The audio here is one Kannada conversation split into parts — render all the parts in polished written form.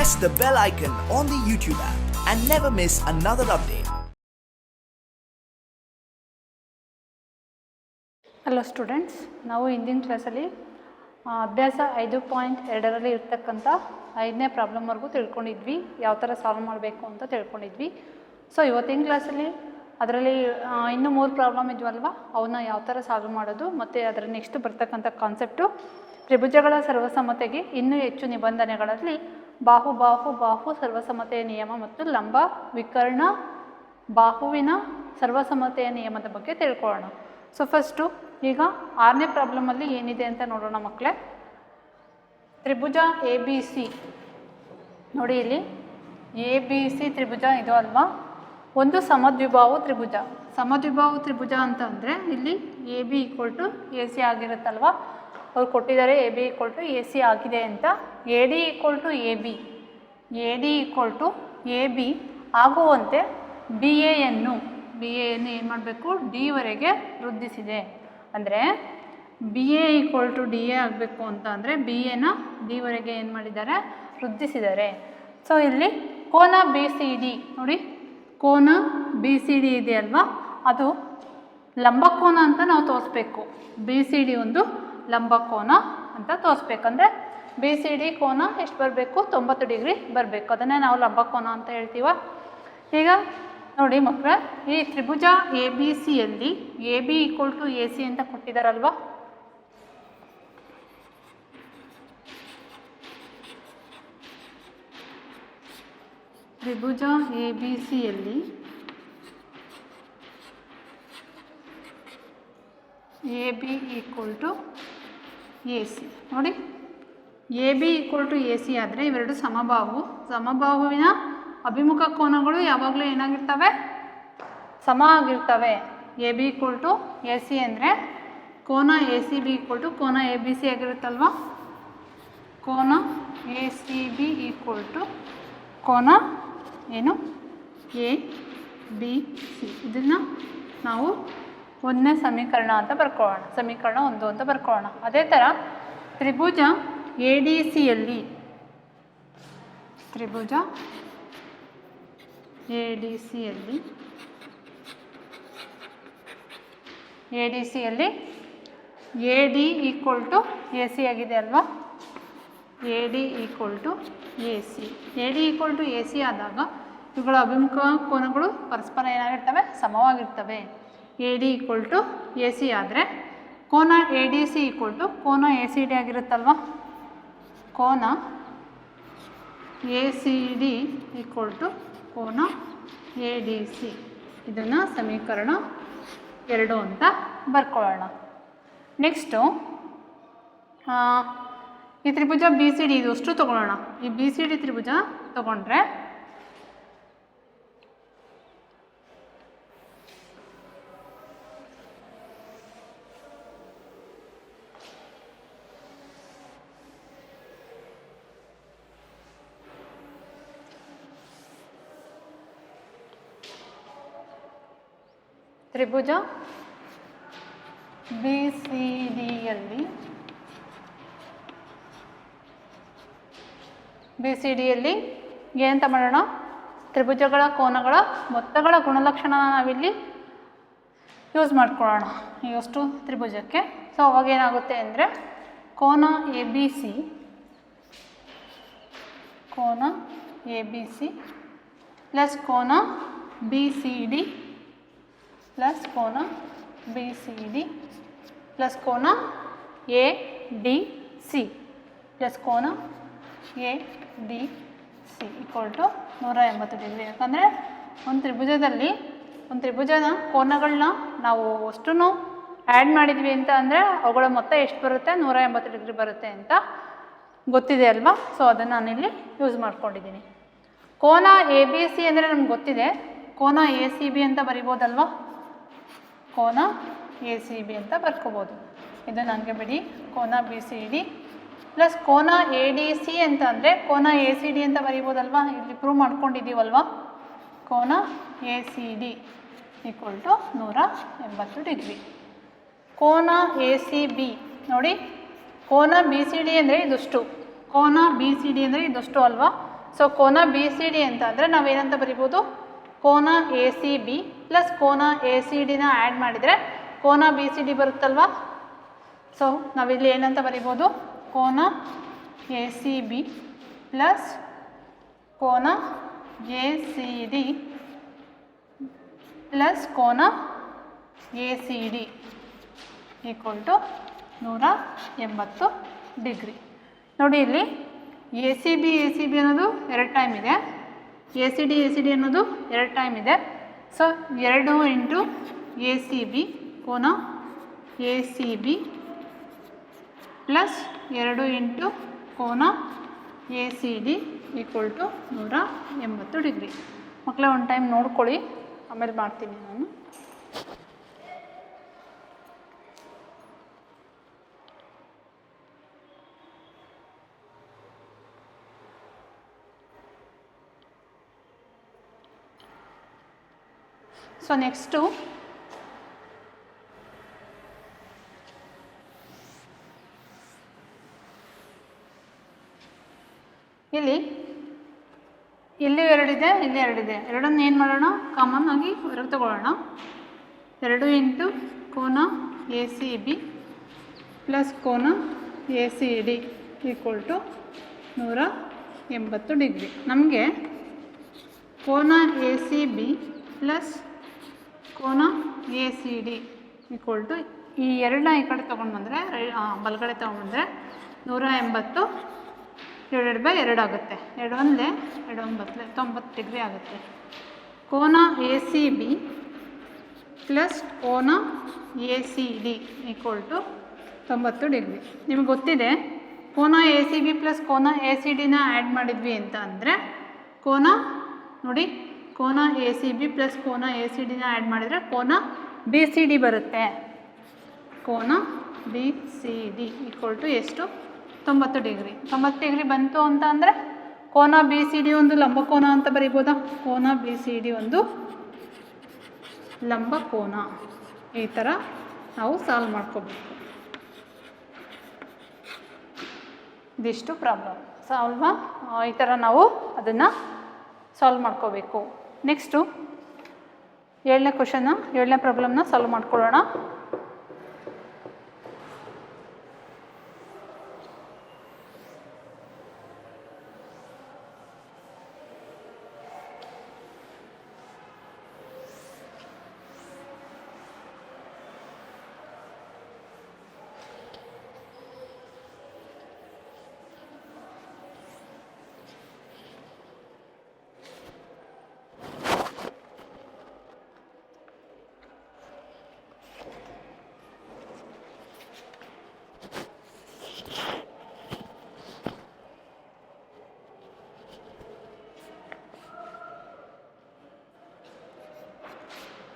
press the bell icon on the YouTube app and never miss another update. Hello students, ನಾವು ಹಿಂದಿನ ಕ್ಲಾಸಲ್ಲಿ ಅಭ್ಯಾಸ 5.2ರಲ್ಲಿ ಇರ್ತಕ್ಕಂಥ 5ನೇ ಪ್ರಾಬ್ಲಮ್ವರೆಗೂ ತಿಳ್ಕೊಂಡಿದ್ವಿ. ಯಾವ ಥರ ಸಾಲ್ವ್ ಮಾಡಬೇಕು ಅಂತ ತಿಳ್ಕೊಂಡಿದ್ವಿ. ಸೊ ಇವತ್ತಿನ ಕ್ಲಾಸಲ್ಲಿ ಅದರಲ್ಲಿ ಇನ್ನೂ 3 ಪ್ರಾಬ್ಲಮ್ ಇದ್ವಲ್ವ, ಅವನ್ನ ಯಾವ ಥರ ಸಾಲ್ವ್ ಮಾಡೋದು ಮತ್ತು ಅದರ ನೆಕ್ಸ್ಟ್ ಬರ್ತಕ್ಕಂಥ ಕಾನ್ಸೆಪ್ಟು ತ್ರಿಭುಜಗಳ ಸರ್ವಸಮತೆಗೆ ಇನ್ನೂ ಹೆಚ್ಚು ನಿಬಂಧನೆಗಳಲ್ಲಿ ಬಾಹು ಸರ್ವಸಮತೆಯ ನಿಯಮ ಮತ್ತು ಲಂಬ ವಿಕರ್ಣ ಬಾಹುವಿನ ಸರ್ವಸಮತೆಯ ನಿಯಮದ ಬಗ್ಗೆ ತಿಳ್ಕೊಳ್ಳೋಣ. ಸೊ ಫಸ್ಟು ಈಗ 6ನೇ ಪ್ರಾಬ್ಲಮಲ್ಲಿ ಏನಿದೆ ಅಂತ ನೋಡೋಣ ಮಕ್ಕಳೇ. ತ್ರಿಭುಜ ಎ ಬಿ ಸಿ ನೋಡಿ, ಇಲ್ಲಿ ಎ ಬಿ ಸಿ ತ್ರಿಭುಜ ಇದು ಅಲ್ವಾ, ಒಂದು ಸಮದ್ವಿಬಾಹು ತ್ರಿಭುಜ. ಸಮದ್ವಿಬಾಹು ತ್ರಿಭುಜ ಅಂತ ಅಂದರೆ ಇಲ್ಲಿ A B equal to A C ಆಗಿರುತ್ತಲ್ವ, ಅವ್ರು ಕೊಟ್ಟಿದ್ದಾರೆ A B equal to A C ಆಗಿದೆ ಅಂತ. A D equal to A B A B ಆಗುವಂತೆ ಬಿ ಎಯನ್ನು ಏನು ಮಾಡಬೇಕು, ಡಿ ವರೆಗೆ ವೃದ್ಧಿಸಿದೆ. ಅಂದರೆ B A equal to D A ಆಗಬೇಕು ಅಂತ ಅಂದರೆ ಬಿ ಎನ ಡಿ ವರೆಗೆ ಏನು ಮಾಡಿದ್ದಾರೆ, ವೃದ್ಧಿಸಿದ್ದಾರೆ. ಸೊ ಇಲ್ಲಿ ಕೋನ ಬಿ ಸಿ ಡಿ ನೋಡಿ, ಕೋನ ಬಿ ಸಿ ಡಿ ಇದೆ ಅಲ್ವಾ, ಅದು ಲಂಬಕೋನ ಅಂತ ನಾವು ತೋರಿಸ್ಬೇಕು. ಬಿ ಸಿ ಡಿ ಒಂದು ಲಂಬಕೋನ ಅಂತ ತೋರಿಸ್ಬೇಕಂದ್ರೆ ಬಿ ಸಿ ಡಿ ಕೋನ ಎಷ್ಟು ಬರಬೇಕು, 90 ಡಿಗ್ರಿ ಬರಬೇಕು. ಅದನ್ನೇ ನಾವು ಲಂಬಕೋನ ಅಂತ ಹೇಳ್ತೀವ. ಈಗ ನೋಡಿ ಮಕ್ಕಳೇ, ಈ ತ್ರಿಭುಜ ಎ ಬಿ ಸಿಯಲ್ಲಿ A B equal to A C ಅಂತ ಕೊಟ್ಟಿದ್ದಾರಲ್ವ, ತ್ರಿಭುಜ ಎ ಬಿ ಸಿಯಲ್ಲಿ A B equal to A C ನೋಡಿ, A B equal to A C ಆದರೆ ಇವೆರಡು ಸಮಬಾಹುವಿನ ಅಭಿಮುಖ ಕೋನಗಳು ಯಾವಾಗಲೂ ಏನಾಗಿರ್ತವೆ, ಸಮ ಆಗಿರ್ತವೆ. A B equal to A C ಅಂದರೆ ಕೋನ A C B equal to ಕೋನ ಎ ಬಿ ಸಿ ಆಗಿರುತ್ತಲ್ವ, ಕೋನ A C B equal to ಕೋನ ಏನು ಎ ಬಿ ಸಿ. ಇದನ್ನು ನಾವು 1ನೇ ಸಮೀಕರಣ ಅಂತ ಬರ್ಕೊಳ್ಳೋಣ, ಸಮೀಕರಣ 1 ಅಂತ ಬರ್ಕೊಳ್ಳೋಣ. ಅದೇ ಥರ ತ್ರಿಭುಜ ಎ ಡಿ ಸಿಯಲ್ಲಿ A D equal to A C ಆಗಿದೆ ಅಲ್ವಾ, A D equal to A C. A D equal to A C ಆದಾಗ ಇವುಗಳ ಅಭಿಮುಖ ಕೋನಗಳು ಪರಸ್ಪರ ಏನಾಗಿರ್ತವೆ, ಸಮವಾಗಿರ್ತವೆ. A D equal to A C ಆದರೆ ಕೋನ A D C equal to ಕೋನ ಎ ಸಿ ಡಿ ಆಗಿರುತ್ತಲ್ವ, ಕೋನ A C D equal to ಕೋನ ಎ ಡಿ ಸಿ. ಇದನ್ನು ಸಮೀಕರಣ 2 ಅಂತ ಬರ್ಕೊಳ್ಳೋಣ. ನೆಕ್ಸ್ಟು ಈ ತ್ರಿಭುಜ ಬಿ ಸಿ ಡಿ ಇದು ಅಷ್ಟು ತೊಗೊಳ್ಳೋಣ. ಈ ಬಿ ಸಿ ಡಿ ತ್ರಿಭುಜ ತೊಗೊಂಡ್ರೆ ತ್ರಿಭುಜ ಬಿ ಸಿ ಡಿಯಲ್ಲಿ ಏನಂತ ಮಾಡೋಣ, ತ್ರಿಭುಜಗಳ ಕೋನಗಳ ಮೊತ್ತಗಳ ಗುಣಲಕ್ಷಣ ನಾವಿಲ್ಲಿ ಯೂಸ್ ಮಾಡ್ಕೊಳ್ಳೋಣ ಇವಷ್ಟು ತ್ರಿಭುಜಕ್ಕೆ. ಸೊ ಅವಾಗ ಏನಾಗುತ್ತೆ ಅಂದರೆ ಕೋನ ಎ ಬಿ ಸಿ ಪ್ಲಸ್ ಕೋನ ಬಿ ಸಿ ಡಿ ಪ್ಲಸ್ ಕೋನ ಬಿ ಸಿ ಡಿ ಪ್ಲಸ್ ಕೋನ ಎ ಡಿ ಸಿ ಪ್ಲಸ್ ಕೋನ A D C equal to 180 degree. ಯಾಕಂದರೆ ಒಂದು ತ್ರಿಭುಜದ ಕೋನಗಳನ್ನ ನಾವು ಅಷ್ಟು ಆ್ಯಡ್ ಮಾಡಿದ್ವಿ ಅಂತ ಅಂದರೆ ಅವುಗಳ ಮೊತ್ತ ಎಷ್ಟು ಬರುತ್ತೆ, 180 ಡಿಗ್ರಿ ಬರುತ್ತೆ ಅಂತ ಗೊತ್ತಿದೆ ಅಲ್ವಾ. ಸೊ ಅದನ್ನು ನಾನಿಲ್ಲಿ ಯೂಸ್ ಮಾಡ್ಕೊಂಡಿದ್ದೀನಿ. ಕೋನ ಎ ಬಿ ಸಿ ಅಂದರೆ ನಮ್ಗೆ ಗೊತ್ತಿದೆ, ಕೋನ ಎ ಸಿ ಬಿ ಅಂತ ಬರಿಬೋದಲ್ವ, ಕೋನ ಎ ಸಿ ಬಿ ಅಂತ ಬರ್ಕೋಬೋದು. ಇದು ನನಗೆ ಬಿಡಿ, ಕೋನ ಬಿ ಸಿ ಡಿ ಪ್ಲಸ್ ಕೋನ ಎ ಡಿ ಸಿ ಅಂತ ಅಂದರೆ ಕೋನ ಎ ಸಿ ಡಿ ಅಂತ ಬರಿಬೋದಲ್ವ, ಇಲ್ಲಿ ಪ್ರೂವ್ ಮಾಡ್ಕೊಂಡಿದ್ದೀವಲ್ವ. ಕೋನ A C D equal to 180 degree. ಕೋನ ಎ ಸಿ ಬಿ ನೋಡಿ, ಕೋನ ಬಿ ಸಿ ಡಿ ಅಂದರೆ ಇದಷ್ಟು, ಕೋನ ಬಿ ಸಿ ಡಿ ಅಂದರೆ ಇದಷ್ಟು ಅಲ್ವಾ. ಸೊ ಕೋನ ಬಿ ಸಿ ಡಿ ಅಂತ ಅಂದರೆ ನಾವೇನಂತ ಬರಿಬೋದು, ಕೋನ ಎ ಸಿ ಬಿ ಪ್ಲಸ್ ಕೋನ ಎ ಸಿ ಡಿನ ಆ್ಯಡ್ ಮಾಡಿದರೆ ಕೋನ ಬಿ ಸಿ ಡಿ ಬರುತ್ತಲ್ವಾ. ಸೊ ನಾವಿಲ್ಲಿ ಏನಂತ ಬರಿಬೋದು, ಕೋನ ಎ ಸಿ ಬಿ ಪ್ಲಸ್ ಕೋನ ಎ ಸಿ ಡಿ ಪ್ಲಸ್ ಕೋನ A C D equal to 180 degree. ನೋಡಿ ಇಲ್ಲಿ ಎ ಸಿ ಬಿ ಅನ್ನೋದು 2 ಟೈಮ್ ಇದೆ, ಎ ಸಿ ಡಿ ಅನ್ನೋದು 2 ಟೈಮ್ ಇದೆ. So 2 into A C B ಕೋನ A C B plus 2 into ಕೋನ A C D equal to 180 degree. ಮಕ್ಕಳೇ ಒಂದು ಟೈಮ್ ನೋಡ್ಕೊಳ್ಳಿ, ಆಮೇಲೆ ಮಾಡ್ತೀನಿ ನಾನು. ಸೊ ನೆಕ್ಸ್ಟು ಇಲ್ಲಿ 2 ಇದೆ, ಇಲ್ಲಿ 2 ಇದೆ. ಎರಡನ್ನು ಏನು ಮಾಡೋಣ, ಕಾಮನ್ ಆಗಿ ಹೊರಗೆ ತಗೊಳ್ಳೋಣ. 2 ಇಂಟು ಕೋನ ಎ ಸಿ ಬಿ ಪ್ಲಸ್ ಕೋನ A C D equal to 180 degree. ನಮಗೆ ಕೋನ ಎ ಸಿ ಬಿ ಪ್ಲಸ್ ಕೋನ A C D equal to ಈ 2ನ ಈ ಕಡೆ ತೊಗೊಂಡು ಬಂದರೆ, ಬಲಗಡೆ ತೊಗೊಂಡ್ಬಂದರೆ 180 ಡಿವೈಡೆಡ್ ಬೈ 2 ಆಗುತ್ತೆ. 2 1 2 9 90 ಡಿಗ್ರಿ ಆಗುತ್ತೆ. ಕೋನ ಎ ಸಿ ಬಿ ಪ್ಲಸ್ ಕೋನ A C D equal to 90 degree. ನಿಮಗೆ ಗೊತ್ತಿದೆ ಕೋನ ಎ ಸಿ ಬಿ ಪ್ಲಸ್ ಕೋನ ಎ ಸಿ ಡಿನ ಆ್ಯಡ್ ಮಾಡಿದ್ವಿ ಅಂತ ಅಂದರೆ ಕೋನ ನೋಡಿ, ಕೋನ ಎ ಸಿ ಬಿ ಪ್ಲಸ್ ಕೋನ ಎ ಸಿ ಡಿನ ಆ್ಯಡ್ ಮಾಡಿದರೆ ಕೋನ ಬಿ ಸಿ ಡಿ ಬರುತ್ತೆ. ಕೋನ B C D equal to ಎಷ್ಟು, 90 ಡಿಗ್ರಿ. 90 ಡಿಗ್ರಿ ಬಂತು ಅಂತ ಅಂದರೆ ಕೋನ ಬಿ ಸಿ ಡಿ ಒಂದು ಲಂಬಕೋನ ಅಂತ ಬರಿಬೋದಾ. ಕೋನ ಬಿ ಸಿ ಡಿ ಒಂದು ಲಂಬಕೋನ. ಈ ಥರ ನಾವು ಸಾಲ್ವ್ ಮಾಡ್ಕೋಬೇಕು. ಇದಿಷ್ಟು ಪ್ರಾಬ್ಲಮ್ ಸಾಲ್ವ, ಈ ಥರ ನಾವು ಅದನ್ನು ಸಾಲ್ವ್ ಮಾಡ್ಕೋಬೇಕು. ನೆಕ್ಸ್ಟು 7ನೇ ಕ್ವಶನ್ನ, 7ನೇ ಪ್ರಾಬ್ಲಮ್ನ ಸಾಲ್ವ್ ಮಾಡ್ಕೊಳ್ಳೋಣ.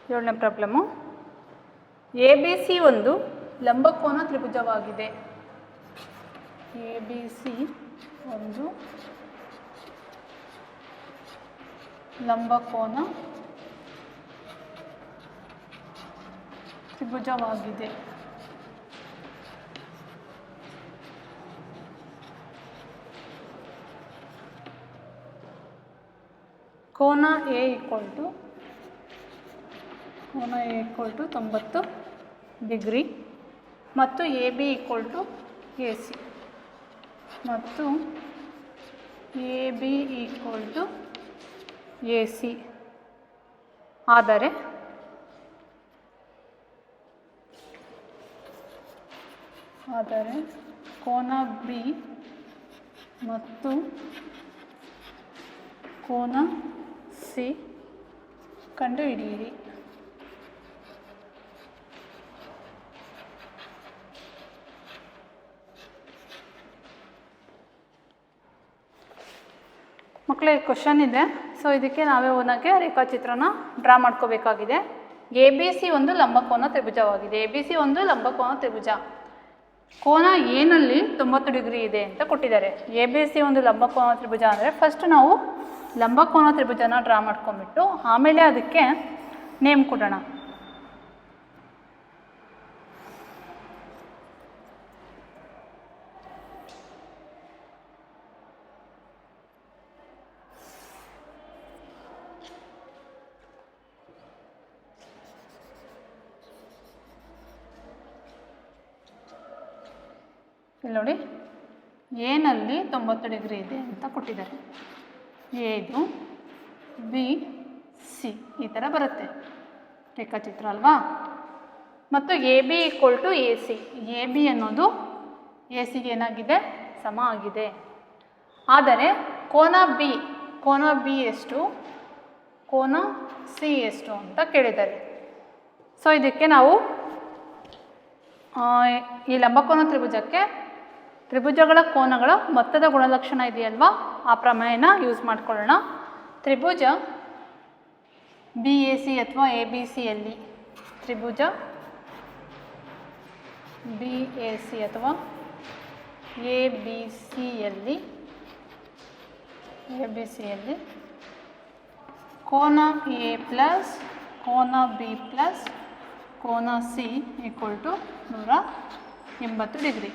ಏಳನೇ ಪ್ರಾಬ್ಲಮ್ಮು, ಎ ಬಿ ಸಿ ಒಂದು ಲಂಬಕೋನ ತ್ರಿಭುಜವಾಗಿದೆ. ಎ ಬಿ ಸಿ ಒಂದು ಲಂಬಕೋನ ತ್ರಿಭುಜವಾಗಿದೆ. ಕೋನ ಎ ಈಕ್ವಲ್ ಟು 90 ಡಿಗ್ರಿ ಮತ್ತು A B equal to A C ಮತ್ತು A B equal to A C ಆದರೆ ಕೋನ ಬಿ ಮತ್ತು ಕೋನ ಸಿ ಕಂಡುಹಿಡಿಯಿರಿ. ಮಕ್ಕಳಿಗೆ ಕ್ವಶನ್ ಇದೆ. ಸೊ ಇದಕ್ಕೆ ನಾವೇ ಓನಕ್ಕೆ ರೇಖಾಚಿತ್ರನ ಡ್ರಾ ಮಾಡ್ಕೋಬೇಕಾಗಿದೆ. ಎ ಬಿ ಸಿ ಒಂದು ಲಂಬಕೋನ ತ್ರಿಭುಜವಾಗಿದೆ. ಎ ಬಿ ಸಿ ಒಂದು ಲಂಬಕೋನ ತ್ರಿಭುಜ. ಕೋನ ಏನಲ್ಲಿ 90 ಡಿಗ್ರಿ ಇದೆ ಅಂತ ಕೊಟ್ಟಿದ್ದಾರೆ. ಎ ಬಿ ಸಿ ಒಂದು ಲಂಬಕೋನ ತ್ರಿಭುಜ ಅಂದರೆ ಫಸ್ಟ್ ನಾವು ಲಂಬಕೋನ ತ್ರಿಭುಜನ ಡ್ರಾ ಮಾಡ್ಕೊಂಡ್ಬಿಟ್ಟು ಆಮೇಲೆ ಅದಕ್ಕೆ ನೇಮ್ ಕೊಡೋಣ. ಇಲ್ಲಿ ನೋಡಿ ಎನಲ್ಲಿ 90 ಡಿಗ್ರಿ ಇದೆ ಅಂತ ಕೊಟ್ಟಿದ್ದಾರೆ. ಎದು ಬಿ ಸಿ ಈ ಥರ ಬರುತ್ತೆ ರೇಖಾಚಿತ್ರ ಅಲ್ವಾ. ಮತ್ತು A B equal to A C, A B ಅನ್ನೋದು ಎ ಸಿಗೆ ಏನಾಗಿದೆ ಸಮ ಆಗಿದೆ. ಆದರೆ ಕೋನ ಬಿ ಎಷ್ಟು, ಕೋನ ಸಿ ಎಷ್ಟು ಅಂತ ಕೇಳಿದ್ದಾರೆ. ಸೊ ಇದಕ್ಕೆ ನಾವು ಈ ಲಂಬಕೋನ ತ್ರಿಭುಜಕ್ಕೆ ತ್ರಿಭುಜಗಳ ಕೋನಗಳ ಮೊತ್ತದ ಗುಣಲಕ್ಷಣ ಇದೆಯಲ್ವಾ, ಆ ಪ್ರಮೇಯನ ಯೂಸ್ ಮಾಡ್ಕೊಳ್ಳೋಣ. ತ್ರಿಭುಜ ಬಿ ಎ ಸಿ ಅಥವಾ ಎ ಬಿ ಸಿಯಲ್ಲಿ, ತ್ರಿಭುಜ ಬಿ ಎ ಸಿ ಅಥವಾ ಎ ಬಿ ಸಿಯಲ್ಲಿ ಕೋನ ಎ ಪ್ಲಸ್ ಕೋನ ಬಿ ಪ್ಲಸ್ ಕೋನ ಸಿ ಈಕ್ವಲ್ ಟು 180 ಡಿಗ್ರಿ.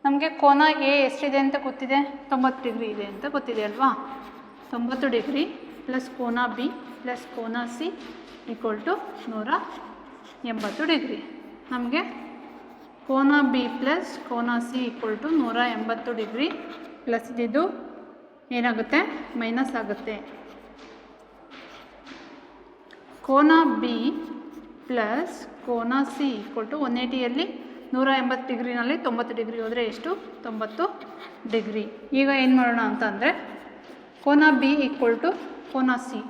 ನಮಗೆ ಕೋನ ಎ ಎಷ್ಟಿದೆ ಅಂತ ಗೊತ್ತಿದೆ, 90 ಡಿಗ್ರಿ ಇದೆ ಅಂತ ಗೊತ್ತಿದೆ ಅಲ್ವಾ. 90 ಡಿಗ್ರಿ ಪ್ಲಸ್ ಕೋನ ಬಿ ಪ್ಲಸ್ ಕೋನ ಸಿ ಈಕ್ವಲ್ ಟು 180 ಡಿಗ್ರಿ. ನಮಗೆ ಕೋನ ಬಿ ಪ್ಲಸ್ ಕೋನ C equal to 180 degree plus ಇದು ಏನಾಗುತ್ತೆ ಮೈನಸ್ ಆಗುತ್ತೆ. ಕೋನ ಬಿ ಪ್ಲಸ್ ಕೋನ ಸಿ ಈಕ್ವಲ್ ಟು 180ಯಲ್ಲಿ 180 ಡಿಗ್ರಿನಲ್ಲಿ 90 ಡಿಗ್ರಿ ಹೋದರೆ ಎಷ್ಟು 90 ಡಿಗ್ರಿ. ಈಗ ಏನು ಮಾಡೋಣ ಅಂತಂದರೆ ಕೋನ ಬಿ ಈಕ್ವಲ್ ಟು ಕೋನ ಸಿ,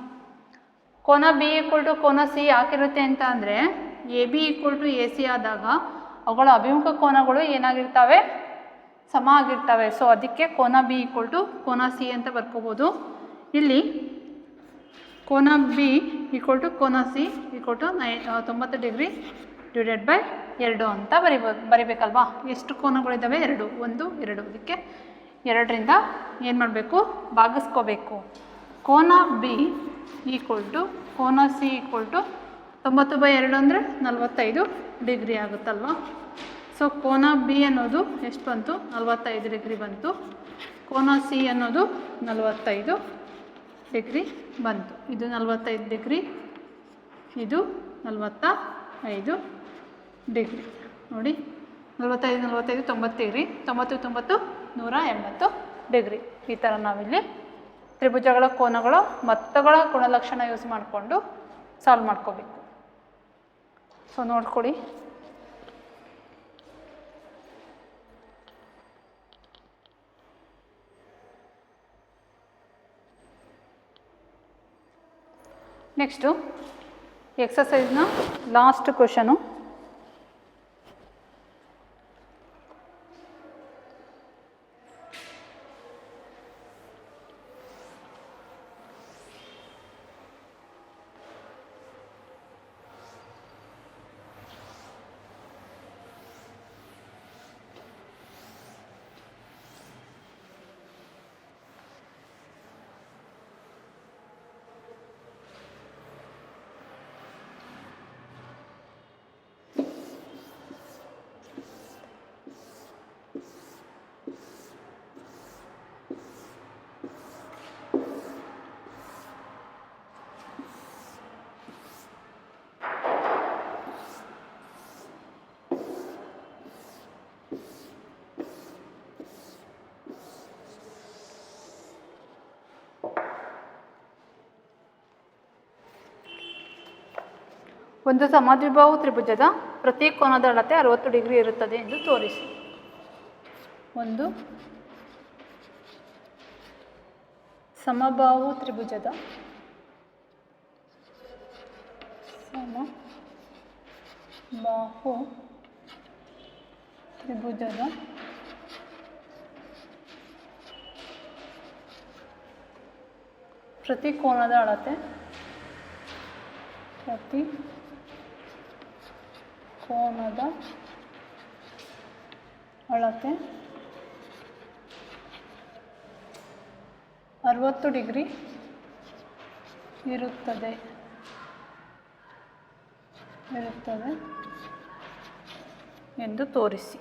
ಕೋನ ಬಿ ಈಕ್ವಲ್ ಟು ಕೋನ ಸಿ ಯಾಕಿರುತ್ತೆ ಅಂತ ಅಂದರೆ A B equal to A C ಆದಾಗ ಅವುಗಳ ಅಭಿಮುಖ ಕೋನಗಳು ಏನಾಗಿರ್ತವೆ ಸಮ ಆಗಿರ್ತವೆ. ಸೊ ಅದಕ್ಕೆ ಕೋನ ಬಿ ಈಕ್ವಲ್ ಟು ಕೋನ ಸಿ ಅಂತ ಬರ್ಕೋಬೋದು. ಇಲ್ಲಿ ಕೋನ ಬಿ ಈಕ್ವಲ್ ಟು ಕೋನ C equal to 90 degree divided by 2 ಅಂತ ಬರಿಬೇಕಲ್ವಾ. ಎಷ್ಟು ಕೋನಗಳಿದ್ದಾವೆ 2, 1, 2. ಅದಕ್ಕೆ 2ರಿಂದ ಏನು ಮಾಡಬೇಕು ಭಾಗಿಸ್ಕೋಬೇಕು. ಕೋನ ಬಿ ಈಕ್ವಲ್ ಟು ಕೋನ ಸಿ ಈಕ್ವಲ್ ಟು 90/2 ಅಂದರೆ 45 ಡಿಗ್ರಿ ಆಗುತ್ತಲ್ವ. ಸೊ ಕೋನ ಬಿ ಅನ್ನೋದು ಎಷ್ಟು ಬಂತು 45 ಡಿಗ್ರಿ ಬಂತು. ಕೋನ ಸಿ ಅನ್ನೋದು 45 ಡಿಗ್ರಿ ಬಂತು. ಇದು 45 ಡಿಗ್ರಿ, ಇದು 45 ಡಿಗ್ರಿ. ನೋಡಿ 45 90 ಡಿಗ್ರಿ, 90 90 180 ಡಿಗ್ರಿ. ಈ ಥರ ನಾವಿಲ್ಲಿ ತ್ರಿಭುಜಗಳ ಕೋನಗಳ ಮೊತ್ತಗಳ ಗುಣಲಕ್ಷಣ ಯೂಸ್ ಮಾಡಿಕೊಂಡು ಸಾಲ್ವ್ ಮಾಡ್ಕೋಬೇಕು. ಸೊ ನೋಡ್ಕೊಳ್ಳಿ. ನೆಕ್ಸ್ಟು ಎಕ್ಸಸೈಸ್ನ ಲಾಸ್ಟ್ ಕ್ವಶನು. ಒಂದು ಸಮದ್ವಿಬಾಹು ತ್ರಿಭುಜದ ಪ್ರತಿ ಕೋನದ ಅಳತೆ 60 ಡಿಗ್ರಿ ಇರುತ್ತದೆ ಎಂದು ತೋರಿಸಿ. ಒಂದು ಸಮಬಾಹು ತ್ರಿಭುಜದ ಪ್ರತಿ ಕೋನದ ಅಳತೆ 60 ಡಿಗ್ರಿ ಇರುತ್ತದೆ ಎಂದು ತೋರಿಸಿ.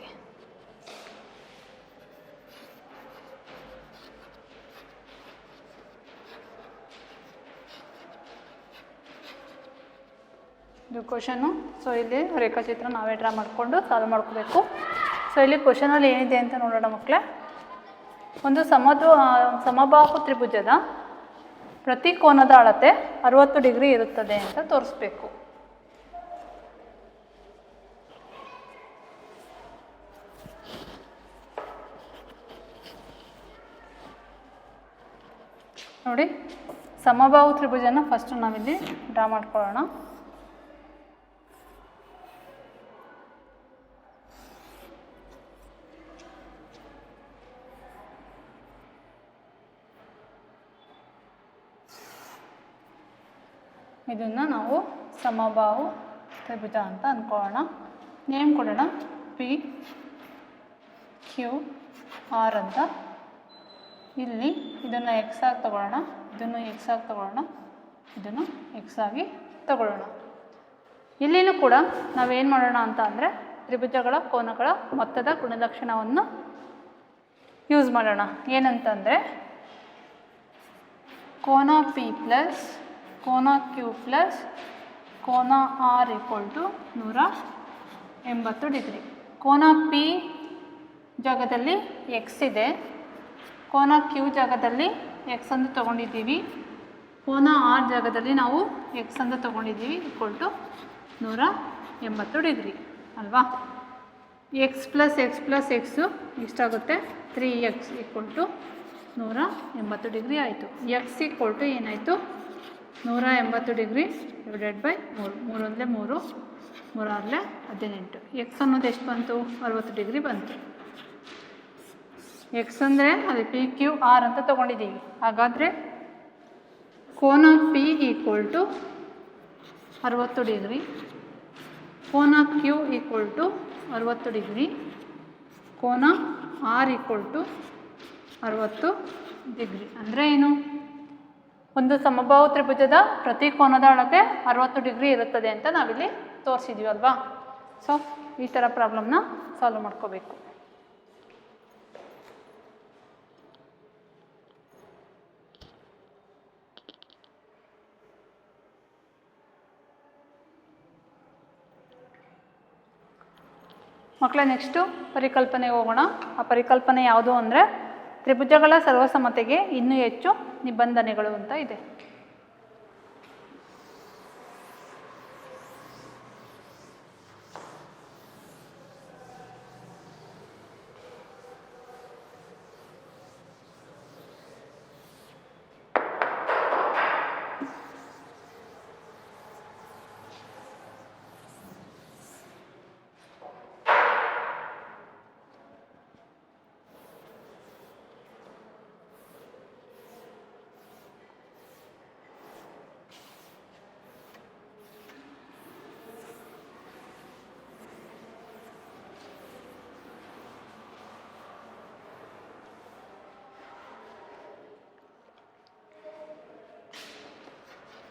ಇದು ಕ್ವಶನು. ಸೊ ಇಲ್ಲಿ ರೇಖಾಚಿತ್ರ ನಾವೇ ಡ್ರಾ ಮಾಡಿಕೊಂಡು ಸಾಲ್ವ್ ಮಾಡ್ಕೋಬೇಕು. ಸೊ ಇಲ್ಲಿ ಕ್ವಶನಲ್ಲಿ ಏನಿದೆ ಅಂತ ನೋಡೋಣ ಮಕ್ಕಳೇ. ಒಂದು ಸಮಬಾಹು ತ್ರಿಭುಜದ ಪ್ರತಿ ಕೋನದ ಅಳತೆ 60 ಡಿಗ್ರಿ ಇರುತ್ತದೆ ಅಂತ ತೋರಿಸ್ಬೇಕು. ನೋಡಿ, ಸಮಬಾಹು ತ್ರಿಭುಜನ ಫಸ್ಟ್ ನಾವಿಲ್ಲಿ ಡ್ರಾ ಮಾಡ್ಕೊಳ್ಳೋಣ. ಇದನ್ನು ನಾವು ಸಮಬಾಹು ತ್ರಿಭುಜ ಅಂತ ಅಂದ್ಕೊಳ್ಳೋಣ. ನೇಮ್ ಕೊಡೋಣ ಪಿ ಕ್ಯೂ ಆರ್ ಅಂತ. ಇಲ್ಲಿ ಇದನ್ನು ಎಕ್ಸ್ ಆಗಿ ತಗೊಳ್ಳೋಣ, ಇದನ್ನು ಎಕ್ಸ್ ಆಗಿ ತಗೊಳ್ಳೋಣ, ಇದನ್ನು ಎಕ್ಸ್ ಆಗಿ ತಗೊಳ್ಳೋಣ. ಇಲ್ಲಿನೂ ಕೂಡ ನಾವೇನು ಮಾಡೋಣ ಅಂತ ಅಂದರೆ ತ್ರಿಭುಜಗಳ ಕೋನಗಳ ಮೊತ್ತದ ಗುಣಲಕ್ಷಣವನ್ನು ಯೂಸ್ ಮಾಡೋಣ. ಏನಂತಂದರೆ ಕೋನ ಪಿ ಪ್ಲಸ್ ಕೋನ ಕ್ಯೂ ಪ್ಲಸ್ ಕೋನ ಆರ್ ಈಕ್ವಲ್ ಟು 180 ಡಿಗ್ರಿ. ಕೋನ ಪಿ ಜಾಗದಲ್ಲಿ ಎಕ್ಸ್ ಇದೆ, ಕೋನ ಕ್ಯೂ ಜಾಗದಲ್ಲಿ ಎಕ್ಸ್ ಅಂತ ತೊಗೊಂಡಿದ್ದೀವಿ, ಕೋನ ಆರ್ ಜಾಗದಲ್ಲಿ ನಾವು ಎಕ್ಸ್ ಅಂತ ತೊಗೊಂಡಿದ್ದೀವಿ, ಈಕ್ವಲ್ ಟು 180 ಡಿಗ್ರಿ ಅಲ್ವಾ. ಎಕ್ಸ್ ಪ್ಲಸ್ ಎಕ್ಸು ಎಷ್ಟಾಗುತ್ತೆ? 3x ಈಕ್ವಲ್ ಟು 180 ಡಿಗ್ರಿ ಆಯಿತು. ಎಕ್ಸ್ ಈಕ್ವಲ್ ಟು ಏನಾಯಿತು? 180 ಡಿಗ್ರಿ ಡಿವೈಡೆಡ್ ಬೈ 3. 3 ಅಂದರೆ 3, 3 ಆಗಲೇ 18. ಎಕ್ಸ್ ಅನ್ನೋದು ಎಷ್ಟು ಬಂತು? 60 ಡಿಗ್ರಿ ಬಂತು. ಎಕ್ಸ್ ಅಂದರೆ ಅದು ಪಿ ಕ್ಯೂ ಆರ್ ಅಂತ ತೊಗೊಂಡಿದ್ದೀವಿ. ಹಾಗಾದರೆ ಕೋನ ಪಿ ಈಕ್ವಲ್ ಟು 60 ಡಿಗ್ರಿ, ಕೋನ ಕ್ಯೂ ಈಕ್ವಲ್ ಟು 60 ಡಿಗ್ರಿ, ಕೋನ ಆರ್ ಈಕ್ವಲ್ ಟು 60 ಡಿಗ್ರಿ. ಅಂದರೆ ಏನು? ಒಂದು ಸಮಬಾಹು ತ್ರಿಭುಜದ ಪ್ರತಿ ಕೋನದ ಅಳತೆ 60 ಡಿಗ್ರಿ ಇರುತ್ತದೆ ಅಂತ ನಾವಿಲ್ಲಿ ತೋರಿಸಿದ್ವಿ ಅಲ್ವಾ. ಸೊ ಈ ಥರ ಪ್ರಾಬ್ಲಮ್ನ ಸಾಲ್ವ್ ಮಾಡ್ಕೋಬೇಕು. ಮಕ್ಕಳೇ, ನೆಕ್ಸ್ಟು ಪರಿಕಲ್ಪನೆಗೆ ಹೋಗೋಣ. ಆ ಪರಿಕಲ್ಪನೆ ಯಾವುದು ಅಂದರೆ ತ್ರಿಭುಜಗಳ ಸರ್ವಸಮತೆಗೆ ಇನ್ನೂ ಹೆಚ್ಚು ನಿಬಂಧನೆಗಳು ಅಂತ ಇದೆ.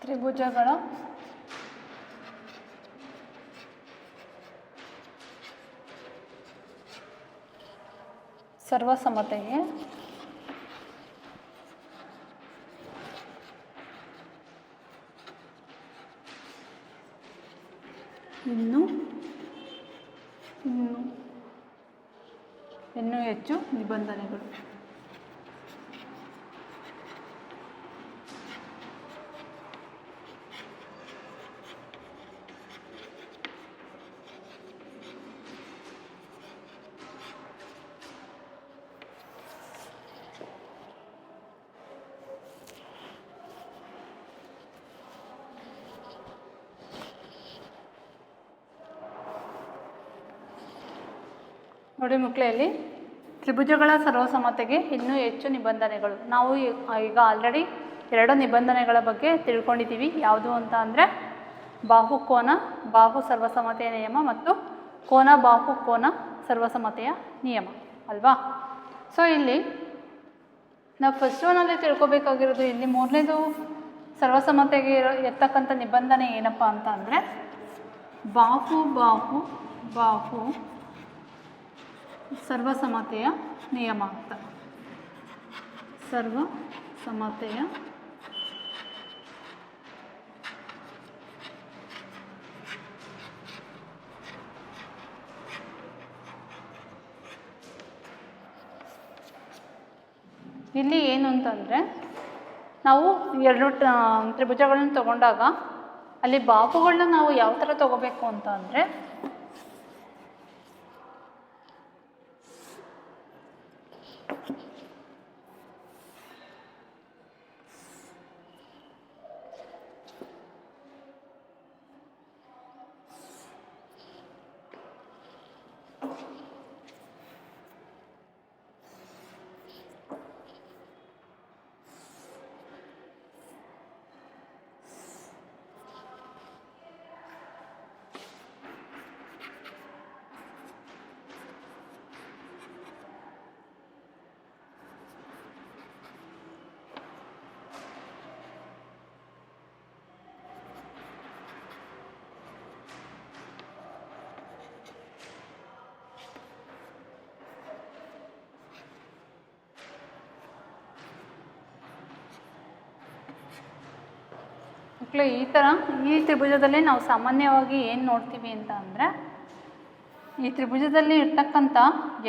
ತ್ರಿಭುಜಗಳ ಸರ್ವಸಮತೆಗೆ ಇನ್ನೂ ಹೆಚ್ಚು ನಿಬಂಧನೆಗಳು. ನೋಡಿ ಮಕ್ಕಳಲ್ಲಿ ತ್ರಿಭುಜಗಳ ಸರ್ವಸಮತೆಗೆ ಇನ್ನೂ ಹೆಚ್ಚು ನಿಬಂಧನೆಗಳು. ನಾವು ಈಗ ಆಲ್ರೆಡಿ 2 ನಿಬಂಧನೆಗಳ ಬಗ್ಗೆ ತಿಳ್ಕೊಂಡಿದ್ದೀವಿ. ಯಾವುದು ಅಂತ ಅಂದರೆ ಬಾಹು ಸರ್ವಸಮತೆಯ ನಿಯಮ ಮತ್ತು ಕೋನ ಸರ್ವಸಮತೆಯ ನಿಯಮ ಅಲ್ವಾ. ಸೊ ಇಲ್ಲಿ ನಾವು ಫಸ್ಟ್ ಒನ್ನಲ್ಲಿ ತಿಳ್ಕೊಬೇಕಾಗಿರೋದು, ಇಲ್ಲಿ 3ನೇದು ಸರ್ವಸಮತೆಗೆ ಇರ್ತಕ್ಕಂಥ ನಿಬಂಧನೆ ಏನಪ್ಪ ಅಂತ ಅಂದರೆ ಬಾಹು ಸರ್ವಸಮತೆಯ ನಿಯಮ ಅಂತ. ಸರ್ವಸಮತೆಯ ಇಲ್ಲಿ ಏನು ಅಂತಂದರೆ ನಾವು ಎರಡು ತ್ರಿಭುಜಗಳನ್ನ ತಗೊಂಡಾಗ ಅಲ್ಲಿ ಬಾಹುಗಳನ್ನ ನಾವು ಯಾವ ಥರ ತಗೋಬೇಕು ಅಂತ ಅಂದರೆ ಮಕ್ಕಳು ಈ ತ್ರಿಭುಜದಲ್ಲಿ ನಾವು ಸಾಮಾನ್ಯವಾಗಿ ಏನು ನೋಡ್ತೀವಿ ಅಂತ ಅಂದರೆ ಈ ತ್ರಿಭುಜದಲ್ಲಿ ಇರ್ತಕ್ಕಂಥ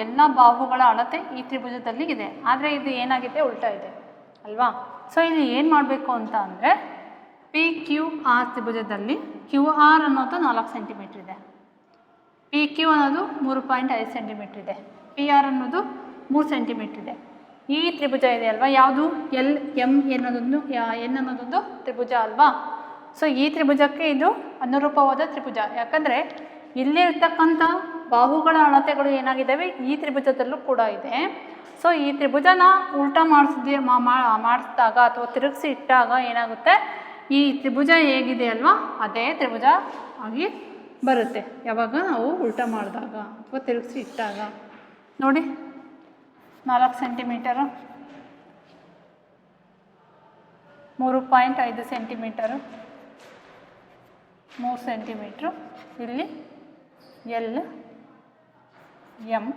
ಎಲ್ಲ ಬಾಹುಗಳ ಅಳತೆ ಈ ತ್ರಿಭುಜದಲ್ಲಿ ಇದೆ. ಆದರೆ ಇದು ಏನಾಗಿದೆ, ಉಲ್ಟಾ ಇದೆ ಅಲ್ವಾ. ಸೊ ಇಲ್ಲಿ ಏನು ಮಾಡಬೇಕು ಅಂತ ಅಂದರೆ ಪಿ ಕ್ಯೂ ಆರ್ ತ್ರಿಭುಜದಲ್ಲಿ ಕ್ಯೂ ಆರ್ ಅನ್ನೋದು 4 ಸೆಂಟಿಮೀಟ್ರ್ ಇದೆ, ಪಿ ಕ್ಯೂ ಅನ್ನೋದು 3.5 ಸೆಂಟಿಮೀಟ್ರ್ ಇದೆ, ಪಿ ಆರ್ ಅನ್ನೋದು 3 ಸೆಂಟಿಮೀಟ್ರ್ ಇದೆ. ಈ ತ್ರಿಭುಜ ಇದೆ ಅಲ್ವಾ, ಯಾವುದು ಎಲ್ ಎಮ್ ಎನ್ ಅನ್ನೋದೊಂದು ತ್ರಿಭುಜ ಅಲ್ವಾ. ಸೊ ಈ ತ್ರಿಭುಜಕ್ಕೆ ಇದು ಅನುರೂಪವಾದ ತ್ರಿಭುಜ. ಯಾಕಂದರೆ ಇಲ್ಲಿರ್ತಕ್ಕಂಥ ಬಾಹುಗಳ ಅಳತೆಗಳು ಏನಾಗಿದ್ದಾವೆ ಈ ತ್ರಿಭುಜದಲ್ಲೂ ಕೂಡ ಇದೆ. ಸೊ ಈ ತ್ರಿಭುಜನ ಉಲ್ಟಾ ಮಾಡಿಸಿದಾಗ ಅಥವಾ ತಿರುಗಿಸಿ ಇಟ್ಟಾಗ ಏನಾಗುತ್ತೆ, ಈ ತ್ರಿಭುಜ ಹೇಗಿದೆ ಅಲ್ವಾ ಅದೇ ತ್ರಿಭುಜ ಆಗಿ ಬರುತ್ತೆ. ಯಾವಾಗ ನಾವು ಉಲ್ಟಾ ಮಾಡಿದಾಗ ಅಥವಾ ತಿರುಗಿಸಿ ಇಟ್ಟಾಗ. ನೋಡಿ 4 ಸೆಂಟಿಮೀಟರು, 3.5 ಸೆಂಟಿಮೀಟರು, 3 ಸೆಂಟಿಮೀಟ್ರು, ಇಲ್ಲಿ ಎಲ್ ಎಮ್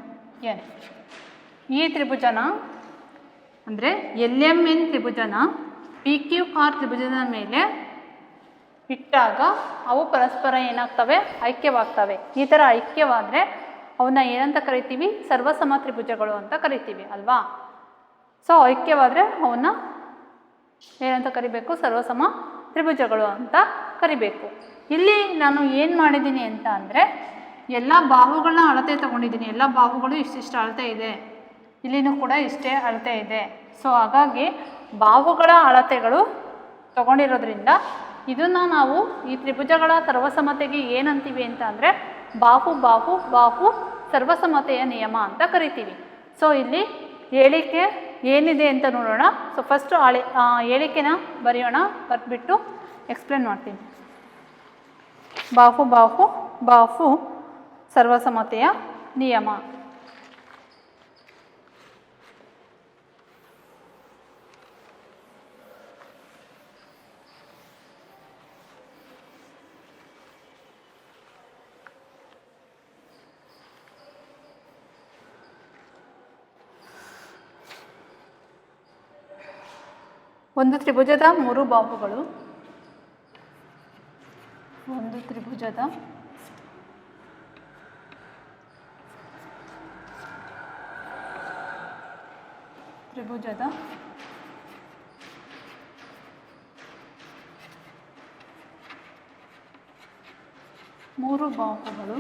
ಎನ್. ಈ ತ್ರಿಭುಜನ ಅಂದರೆ ಎಲ್ ಎಮ್ ಎನ್ ತ್ರಿಭುಜನ ಪಿ ಕ್ಯೂ ಆರ್ ತ್ರಿಭುಜದ ಮೇಲೆ ಇಟ್ಟಾಗ ಅವು ಪರಸ್ಪರ ಏನಾಗ್ತವೆ, ಐಕ್ಯವಾಗ್ತವೆ. ಈ ಥರ ಐಕ್ಯವಾದರೆ ಅವನ್ನ ಏನಂತ ಕರಿತೀವಿ, ಸರ್ವಸಮ ತ್ರಿಭುಜಗಳು ಅಂತ ಕರಿತೀವಿ ಅಲ್ವಾ. ಸೊ ಐಕ್ಯವಾದರೆ ಅವನ್ನ ಏನಂತ ಕರಿಬೇಕು, ಸರ್ವಸಮ ತ್ರಿಭುಜಗಳು ಅಂತ ಕರಿಬೇಕು. ಇಲ್ಲಿ ನಾನು ಏನು ಮಾಡಿದ್ದೀನಿ ಅಂತ ಅಂದರೆ ಎಲ್ಲ ಬಾಹುಗಳನ್ನ ಅಳತೆ ತೊಗೊಂಡಿದ್ದೀನಿ. ಎಲ್ಲ ಬಾಹುಗಳು ಇಷ್ಟಿಷ್ಟು ಅಳತೆ ಇದೆ, ಇಲ್ಲಿನೂ ಕೂಡ ಇಷ್ಟೇ ಅಳತೆ ಇದೆ. ಸೊ ಹಾಗಾಗಿ ಬಾಹುಗಳ ಅಳತೆಗಳು ತಗೊಂಡಿರೋದ್ರಿಂದ ಇದನ್ನು ನಾವು ಈ ತ್ರಿಭುಜಗಳ ಸರ್ವಸಮತೆಗೆ ಏನಂತೀವಿ ಅಂತ ಅಂದರೆ ಬಾಹು ಬಾಹು ಬಾಹು ಸರ್ವಸಮತೆಯ ನಿಯಮ ಅಂತ ಕರಿತೀವಿ. ಸೊ ಇಲ್ಲಿ ಹೇಳಿಕೆ ಏನಿದೆ ಅಂತ ನೋಡೋಣ. ಸೊ ಫಸ್ಟು ಹೇಳಿಕೆನ ಬರೆಯೋಣ, ಬರೆದ್ಬಿಟ್ಟು ಎಕ್ಸ್ಪ್ಲೇನ್ ಮಾಡ್ತೀನಿ. ಬಾಹು ಬಾಹು ಬಾಹು ಸರ್ವಸಮತೆಯ ನಿಯಮ. ಒಂದು ತ್ರಿಭುಜದ 3 ಬಾಹುಗಳು, ಒಂದು ತ್ರಿಭುಜದ 3 ಬಾಹುಗಳು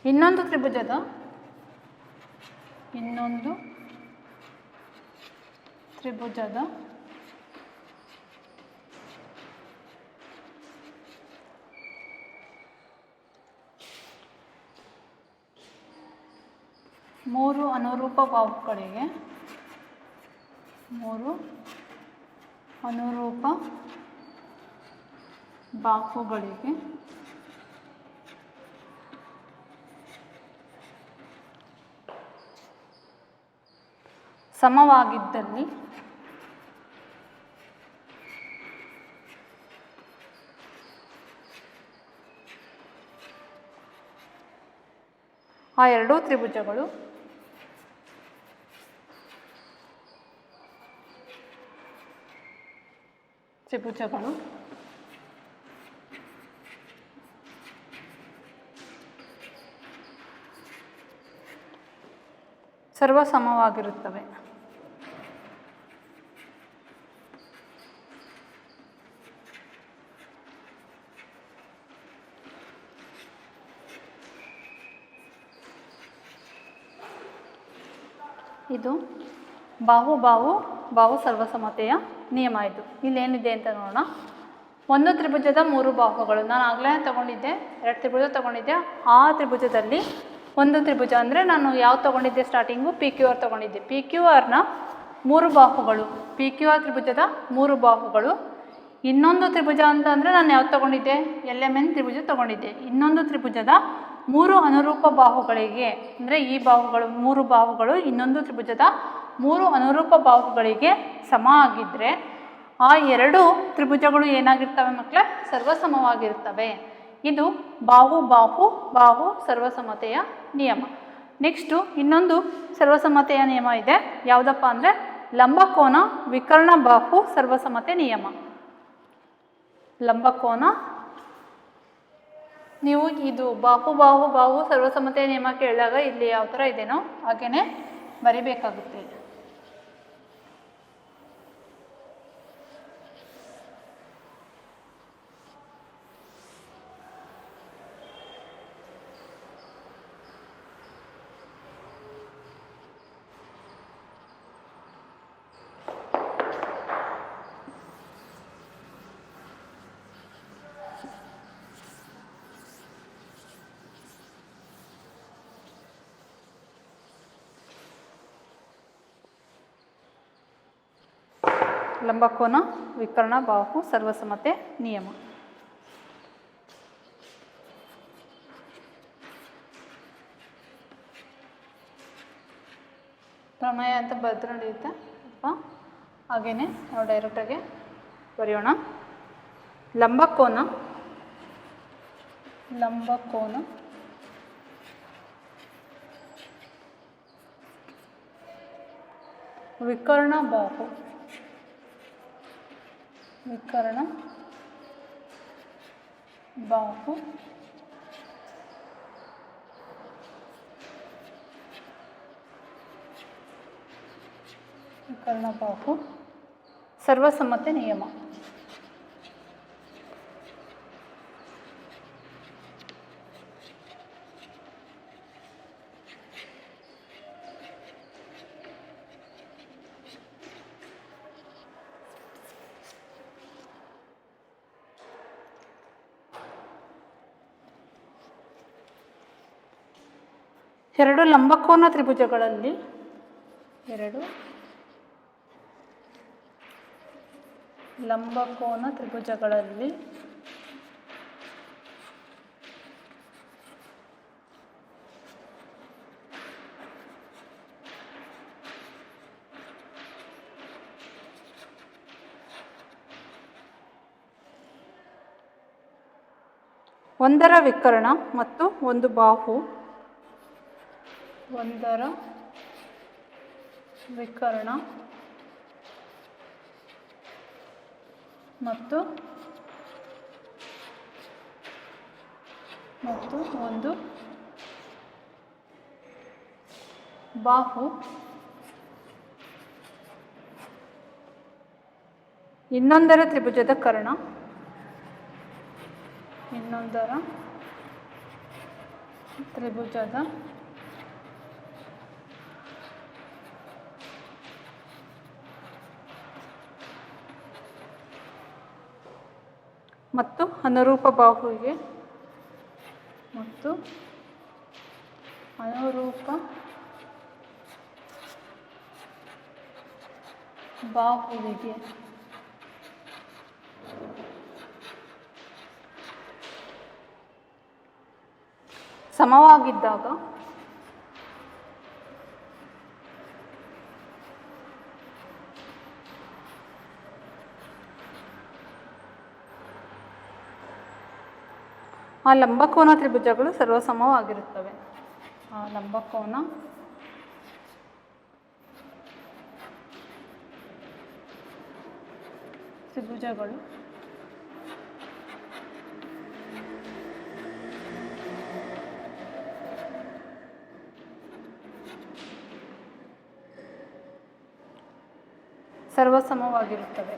ಇನ್ನೊಂದು ತ್ರಿಭುಜದ 3 ಅನುರೂಪ ಬಾಹುಗಳಿಗೆ 3 ಅನುರೂಪ ಬಾಹುಗಳಿಗೆ ಸಮವಾಗಿದ್ದಲ್ಲಿ ಆ ಎರಡೂ ತ್ರಿಭುಜಗಳು ಸರ್ವಸಮವಾಗಿರುತ್ತವೆ. ಇದು ಬಾಹು ಸರ್ವಸಮತೆಯ ನಿಯಮ. ಇದು ಇಲ್ಲೇನಿದೆ ಅಂತ ನೋಡೋಣ. ಒಂದು ತ್ರಿಭುಜದ 3 ಬಾಹುಗಳು. ನಾನು ಆಗಲೇ ತಗೊಂಡಿದ್ದೆ, 2 ತ್ರಿಭುಜ ತಗೊಂಡಿದ್ದೆ. ಆ ತ್ರಿಭುಜದಲ್ಲಿ ಒಂದು ತ್ರಿಭುಜ ಅಂದರೆ ನಾನು ಯಾವ್ದು ತೊಗೊಂಡಿದ್ದೆ, ಸ್ಟಾರ್ಟಿಂಗು PQR ತೊಗೊಂಡಿದ್ದೆ. PQRನ 3 ಬಾಹುಗಳು, PQR ತ್ರಿಭುಜದ 3 ಬಾಹುಗಳು. ಇನ್ನೊಂದು ತ್ರಿಭುಜ ಅಂತ ಅಂದರೆ ನಾನು ಯಾವ್ದು ತೊಗೊಂಡಿದ್ದೆ, LMN ತ್ರಿಭುಜ ತೊಗೊಂಡಿದ್ದೆ. ಇನ್ನೊಂದು ತ್ರಿಭುಜದ 3 ಅನುರೂಪ ಬಾಹುಗಳಿಗೆ, ಅಂದರೆ ಈ ಬಾಹುಗಳು 3 ಬಾಹುಗಳು ಇನ್ನೊಂದು ತ್ರಿಭುಜದ 3 ಅನುರೂಪ ಬಾಹುಗಳಿಗೆ ಸಮ ಆಗಿದ್ದರೆ ಆ 2 ತ್ರಿಭುಜಗಳು ಏನಾಗಿರ್ತವೆ ಮಕ್ಕಳೇ, ಸರ್ವಸಮವಾಗಿರ್ತವೆ. ಇದು ಬಾಹು ಸರ್ವಸಮತೆಯ ನಿಯಮ. ನೆಕ್ಸ್ಟು ಇನ್ನೊಂದು ಸರ್ವಸಮತೆಯ ನಿಯಮ ಇದೆ. ಯಾವುದಪ್ಪ ಅಂದರೆ ಲಂಬಕೋನ ವಿಕರ್ಣ ಬಾಹು ಸರ್ವಸಮತೆ ನಿಯಮ. ಲಂಬಕೋನ, ನೀವು ಇದು ಬಾಹು ಸರ್ವಸಮತೆಯ ನಿಯಮ ಕೇಳಿದಾಗ ಇಲ್ಲಿ ಯಾವ ಥರ ಇದೆನೋ ಹಾಗೇ ಬರಿಬೇಕಾಗುತ್ತೆ. ಲಂಬಕೋನ ವಿಕರ್ಣ ಬಾಹು ಸರ್ವಸಮತೆ ನಿಯಮ. ಪ್ರಮೇಯ ಅಂತ ಬರೆದ್ರೆ ನಡೆಯುತ್ತೆ ಅಥವಾ ಹಾಗೇನೆ ನಾವು ಡೈರೆಕ್ಟಾಗಿ ಬರೆಯೋಣ. ಲಂಬಕೋನ ವಿಕರ್ಣ ಬಾಹು ಸರ್ವಸಮ್ಮತೆ ನಿಯಮ. ಎರಡು ಲಂಬಕೋನ ತ್ರಿಭುಜಗಳಲ್ಲಿ ಒಂದರ ವಿಕರ್ಣ ಮತ್ತು ಒಂದು ಬಾಹು, ಒಂದರ ವಿಕರ್ಣ ಮತ್ತು ಒಂದು ಬಾಹು ಇನ್ನೊಂದರ ತ್ರಿಭುಜದ ಕರ್ಣ, ಇನ್ನೊಂದರ ತ್ರಿಭುಜದ ಮತ್ತು ಅನುರೂಪ ಬಾಹುವಿಗೆ ಸಮವಾಗಿದ್ದಾಗ ಆ ಲಂಬಕೋನ ತ್ರಿಭುಜಗಳು ಸರ್ವಸಮವಾಗಿರುತ್ತವೆ. ಆ ಲಂಬಕೋನ ತ್ರಿಭುಜಗಳು ಸರ್ವಸಮವಾಗಿರುತ್ತವೆ.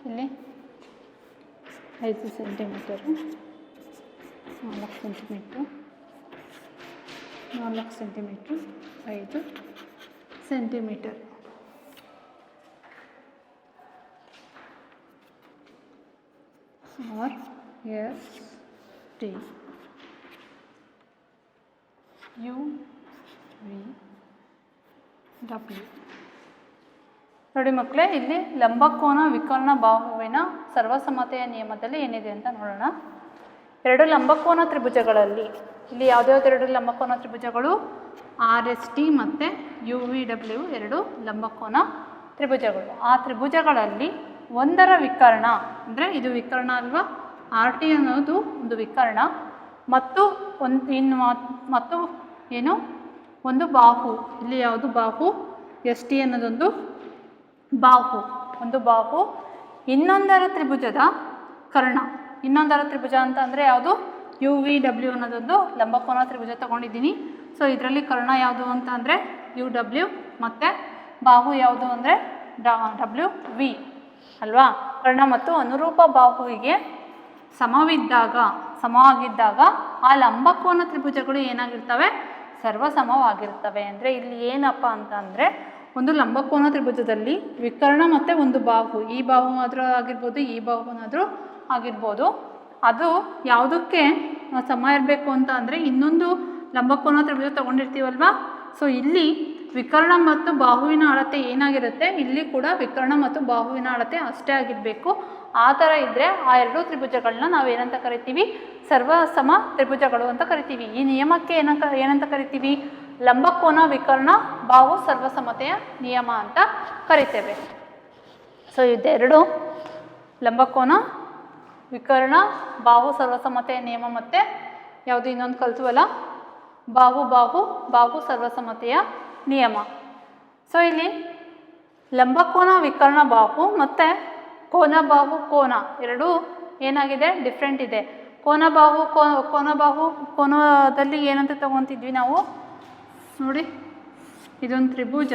ಇಲ್ಲಿ 5 centimetre, 4 centimetre, 4 centimetre, 5 centimetre. R S T U V W. ನೋಡಿ ಮಕ್ಕಳೇ, ಇಲ್ಲಿ ಲಂಬಕೋನ ವಿಕರ್ಣ ಬಾಹುವಿನ ಸರ್ವಸಮತೆಯ ನಿಯಮದಲ್ಲಿ ಏನಿದೆ ಅಂತ ನೋಡೋಣ. ಎರಡು ಲಂಬಕೋನ ತ್ರಿಭುಜಗಳಲ್ಲಿ, ಇಲ್ಲಿ ಯಾವುದ್ಯಾವ್ದು ಎರಡು ಲಂಬಕೋನ ತ್ರಿಭುಜಗಳು? RST ಮತ್ತು UVW ಎರಡು ಲಂಬಕೋನ ತ್ರಿಭುಜಗಳು. ಆ ತ್ರಿಭುಜಗಳಲ್ಲಿ ಒಂದರ ವಿಕರ್ಣ, ಅಂದರೆ ಇದು ವಿಕರ್ಣ ಅಲ್ವಾ, RT ಅನ್ನೋದು ಒಂದು ವಿಕರ್ಣ, ಮತ್ತು ಮತ್ತು ಏನು ಒಂದು ಬಾಹು, ಇಲ್ಲಿ ಯಾವುದು ಬಾಹು, ST ಅನ್ನೋದೊಂದು ಬಾಹು, ಒಂದು ಬಾಹು. ಇನ್ನೊಂದರ ತ್ರಿಭುಜದ ಕರ್ಣ, ಇನ್ನೊಂದರ ತ್ರಿಭುಜ ಅಂತ ಅಂದರೆ ಯಾವುದು? UVW ಅನ್ನೋದೊಂದು ಲಂಬಕೋನ ತ್ರಿಭುಜ ತಗೊಂಡಿದ್ದೀನಿ. ಸೊ ಇದರಲ್ಲಿ ಕರ್ಣ ಯಾವುದು ಅಂತ ಅಂದರೆ UW, ಮತ್ತು ಬಾಹು ಯಾವುದು ಅಂದರೆ WV ಅಲ್ವಾ. ಕರ್ಣ ಮತ್ತು ಅನುರೂಪ ಬಾಹುವಿಗೆ ಸಮವಾಗಿದ್ದಾಗ ಆ ಲಂಬಕೋನ ತ್ರಿಭುಜಗಳು ಏನಾಗಿರ್ತವೆ? ಸರ್ವಸಮವಾಗಿರ್ತವೆ. ಅಂದರೆ ಇಲ್ಲಿ ಏನಪ್ಪ ಅಂತ ಅಂದರೆ, ಒಂದು ಲಂಬಕೋನ ತ್ರಿಭುಜದಲ್ಲಿ ವಿಕರ್ಣ ಮತ್ತು ಒಂದು ಬಾಹು, ಈ ಬಾಹು ಆದರೂ ಆಗಿರ್ಬೋದು, ಈ ಬಾಹುನಾದರೂ ಆಗಿರ್ಬೋದು, ಅದು ಯಾವುದಕ್ಕೆ ಸಮ ಇರಬೇಕು ಅಂತ ಅಂದರೆ ಇನ್ನೊಂದು ಲಂಬಕೋನ ತ್ರಿಭುಜ ತೊಗೊಂಡಿರ್ತೀವಲ್ವ. ಸೊ ಇಲ್ಲಿ ವಿಕರ್ಣ ಮತ್ತು ಬಾಹುವಿನ ಅಳತೆ ಏನಾಗಿರುತ್ತೆ, ಇಲ್ಲಿ ಕೂಡ ವಿಕರ್ಣ ಮತ್ತು ಬಾಹುವಿನ ಅಳತೆ ಅಷ್ಟೇ ಆಗಿರಬೇಕು. ಆ ಥರ ಇದ್ದರೆ ಆ ಎರಡೂ ತ್ರಿಭುಜಗಳನ್ನ ನಾವೇನಂತ ಕರಿತೀವಿ? ಸರ್ವಸಮ ತ್ರಿಭುಜಗಳು ಅಂತ ಕರಿತೀವಿ. ಈ ನಿಯಮಕ್ಕೆ ಏನಂತ ಕರಿತೀವಿ? ಲಂಬಕೋನ ವಿಕರ್ಣ ಬಾಹು ಸರ್ವಸಮತೆಯ ನಿಯಮ ಅಂತ ಕರಿತೇವೆ. ಸೊ ಇದೆರಡು ಲಂಬಕೋನ ವಿಕರ್ಣ ಬಾಹು ಸರ್ವಸಮತೆಯ ನಿಯಮ, ಮತ್ತು ಯಾವುದು ಇನ್ನೊಂದು ಕಲಿಸುವಲ್ಲ, ಬಾಹು ಸರ್ವಸಮತೆಯ ನಿಯಮ. ಸೊ ಇಲ್ಲಿ ಲಂಬಕೋನ ವಿಕರ್ಣ ಬಾಹು ಮತ್ತು ಕೋನ ಬಾಹು ಕೋನ ಎರಡೂ ಏನಾಗಿದೆ? ಡಿಫ್ರೆಂಟ್ ಇದೆ. ಕೋನದಲ್ಲಿ ಏನಂತ ತಗೊತಿದ್ವಿ ನಾವು ನೋಡಿ, ಇದೊಂದು ತ್ರಿಭುಜ.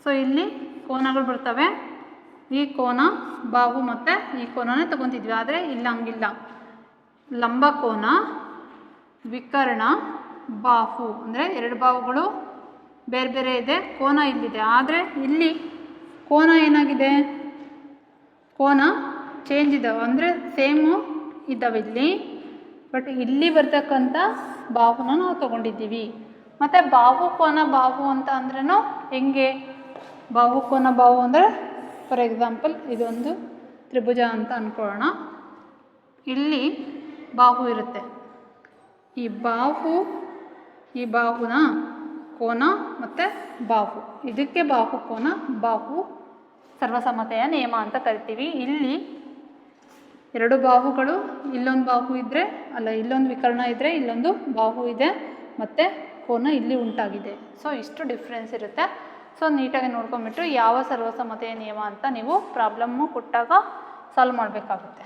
ಸೊ ಇಲ್ಲಿ ಕೋನಗಳು ಬರ್ತವೆ, ಈ ಕೋನ ಬಾಹು ಮತ್ತು ಈ ಕೋನನೇ ತಗೊತಿದ್ವಿ. ಆದರೆ ಇಲ್ಲಿ ಹಂಗಿಲ್ಲ. ಲಂಬಕೋನ ವಿಕರ್ಣ ಬಾಹು ಅಂದರೆ ಎರಡು ಬಾಹುಗಳು ಬೇರೆ ಬೇರೆ ಇದೆ, ಕೋನ ಇಲ್ಲಿದೆ. ಆದರೆ ಇಲ್ಲಿ ಕೋನ ಏನಾಗಿದೆ? ಕೋನ ಚೇಂಜ್ ಇದ್ದಾವೆ, ಅಂದರೆ ಸೇಮು ಇದ್ದಾವೆ ಇಲ್ಲಿ. ಬಟ್ ಇಲ್ಲಿ ಬರ್ತಕ್ಕಂಥ ಬಾಹುನ ನಾವು ತೊಗೊಂಡಿದ್ದೀವಿ. ಮತ್ತು ಬಾಹು ಕೋನ ಬಾಹು ಅಂತ ಅಂದ್ರೂ ಹೆಂಗೆ? ಬಾಹು ಕೋನ ಬಾಹು ಅಂದರೆ ಫಾರ್ ಎಕ್ಸಾಂಪಲ್ ಇದೊಂದು ತ್ರಿಭುಜ ಅಂತ ಅಂದ್ಕೊಳ್ಳೋಣ. ಇಲ್ಲಿ ಬಾಹು ಇರುತ್ತೆ, ಈ ಬಾಹುನ ಕೋನ ಮತ್ತು ಬಾಹು, ಇದಕ್ಕೆ ಬಾಹು ಕೋನ ಬಾಹು ಸರ್ವಸಮತೆಯ ನಿಯಮ ಅಂತ ಕರಿತೀವಿ. ಇಲ್ಲಿ ಎರಡು ಬಾಹುಗಳು, ಇಲ್ಲೊಂದು ಬಾಹು ಇದ್ದರೆ ಇಲ್ಲೊಂದು ವಿಕರ್ಣ ಇದ್ದರೆ ಇಲ್ಲೊಂದು ಬಾಹು ಇದೆ, ಮತ್ತು ಕೋನ ಇಲ್ಲಿ ಉಂಟಾಗಿದೆ. ಸೊ ಇಷ್ಟು ಡಿಫ್ರೆನ್ಸ್ ಇರುತ್ತೆ. ಸೊ ನೀಟಾಗಿ ನೋಡ್ಕೊಂಬಿಟ್ಟು ಯಾವ ಸರ್ವಸಮತೆಯ ನಿಯಮ ಅಂತ ನೀವು ಪ್ರಾಬ್ಲಮ್ಮು ಕೊಟ್ಟಾಗ ಸಾಲ್ವ್ ಮಾಡಬೇಕಾಗುತ್ತೆ.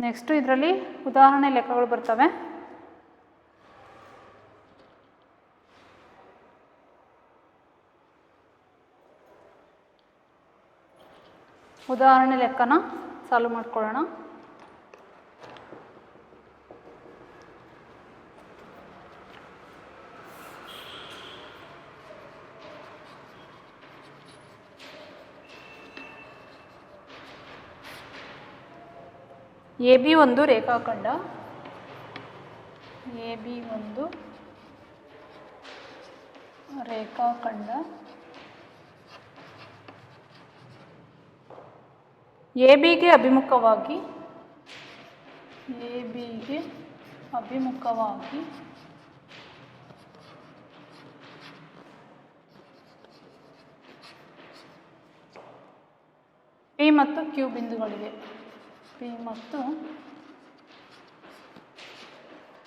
ನೆಕ್ಸ್ಟು ಇದರಲ್ಲಿ ಉದಾಹರಣೆ ಲೆಕ್ಕಗಳು ಬರ್ತವೆ. ಉದಾಹರಣೆ ಲೆಕ್ಕನ ಸಾಲ್ವ್ ಮಾಡ್ಕೊಳ್ಳೋಣ. AB ಒಂದು ರೇಖಾಖಂಡ. AB ಒಂದು ರೇಖಾಖಂಡ. ABಗೆ ಅಭಿಮುಖವಾಗಿ P ಮತ್ತು Q ಬಿಂದುಗಳಿವೆ. P ಮತ್ತು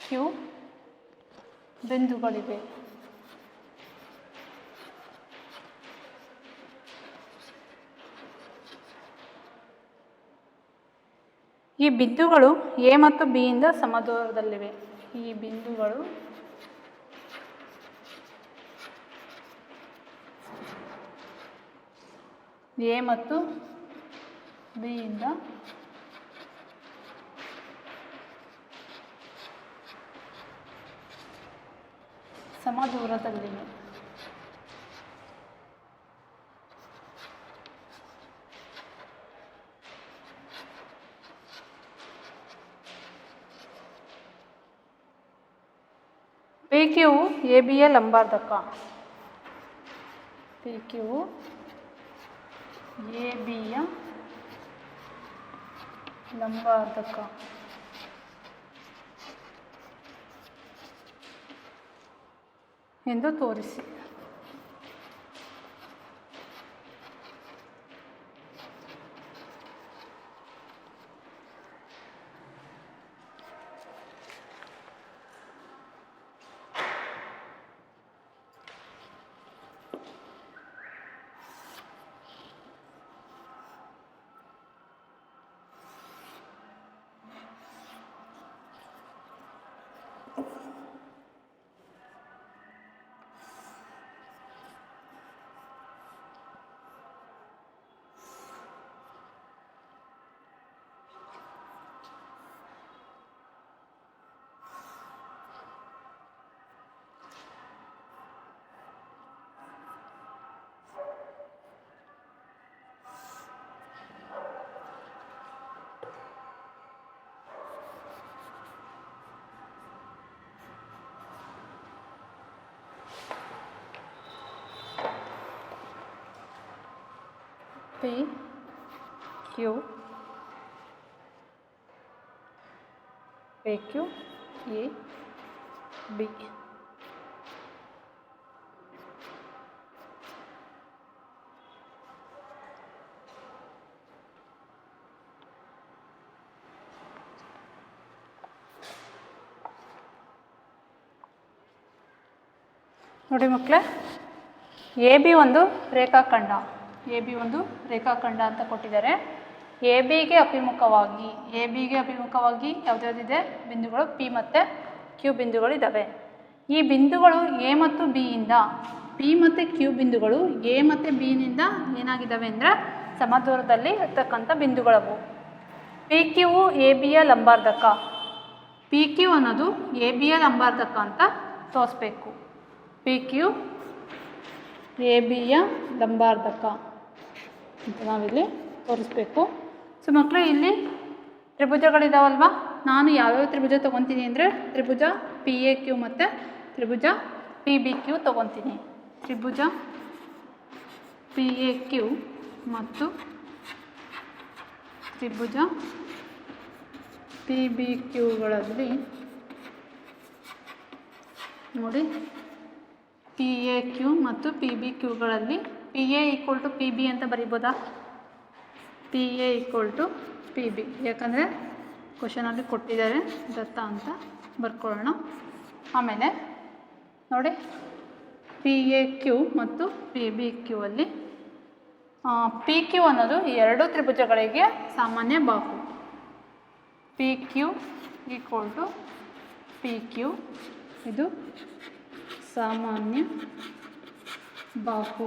Q ಬಿಂದುಗಳಿವೆ. ಈ ಬಿಂದುಗಳು A ಮತ್ತು B ಯಿಂದ ಸಮದೂರದಲ್ಲಿವೆ. ಈ ಬಿಂದುಗಳು A ಮತ್ತು B ಯಿಂದ ಸಮದೂರದಲ್ಲಿವೆ. PQ ABಯ ಲಂಬಾರ್ಧಕ. PQ ABಯ ಲಂಬಾರ್ಧಕ. ಎಂದು ತೋರಿಸಿ. PQ AB. ನೋಡಿ ಮಕ್ಕಳೇ, AB ಒಂದು ರೇಖಾಖಂಡ. AB ಒಂದು ರೇಖಾಖಂಡ ಅಂತ ಕೊಟ್ಟಿದ್ದಾರೆ. ABಗೆ ಅಭಿಮುಖವಾಗಿ ಯಾವುದ್ಯಾವುದಿದೆ ಬಿಂದುಗಳು P ಮತ್ತು Q ಬಿಂದುಗಳಿದ್ದಾವೆ. ಈ ಬಿಂದುಗಳು A ಮತ್ತು B ಯಿಂದ P ಮತ್ತು Q ಬಿಂದುಗಳು A ಮತ್ತು B ನಿಂದ ಏನಾಗಿದ್ದಾವೆ ಅಂದರೆ ಸಮದೂರದಲ್ಲಿ ಇರ್ತಕ್ಕಂಥ ಬಿಂದುಗಳವು. PQ ABಯ ಲಂಬಾರ್ಧಕ. PQ ಅನ್ನೋದು ABಯ ಲಂಬಾರ್ಧಕ ಅಂತ ತೋರಿಸ್ಬೇಕು. PQ ABಯ ಲಂಬಾರ್ಧಕ ಅಂತ ನಾವಿಲ್ಲಿ ತೋರಿಸ್ಬೇಕು. ಸೊ ಮಕ್ಕಳು, ಇಲ್ಲಿ ತ್ರಿಭುಜಗಳಿದಾವಲ್ವ, ನಾನು ಯಾವ್ಯಾವ ತ್ರಿಭುಜ ತೊಗೊತೀನಿ ಅಂದರೆ ತ್ರಿಭುಜ PAQ ಮತ್ತು ತ್ರಿಭುಜ PBQ ತೊಗೊತೀನಿ. ತ್ರಿಭುಜ PAQ ಮತ್ತು ತ್ರಿಭುಜ PBQಗಳಲ್ಲಿ ನೋಡಿ, PAQ ಮತ್ತು PBQಗಳಲ್ಲಿ PA = PB ಅಂತ ಬರಿಬೋದಾ? PA = PB, ಯಾಕಂದರೆ ಕ್ವಶನಲ್ಲಿ ಕೊಟ್ಟಿದ್ದಾರೆ ದತ್ತ ಅಂತ ಬರ್ಕೊಳ್ಳೋಣ. ಆಮೇಲೆ ನೋಡಿ, PAQ ಮತ್ತು PBQ ಅಲ್ಲಿ PQ ಅನ್ನೋದು ಎರಡು ತ್ರಿಭುಜಗಳಿಗೆ ಸಾಮಾನ್ಯ ಬಾಹು. P Q equal to P Q. ಇದು ಸಾಮಾನ್ಯ ಬಾಹು.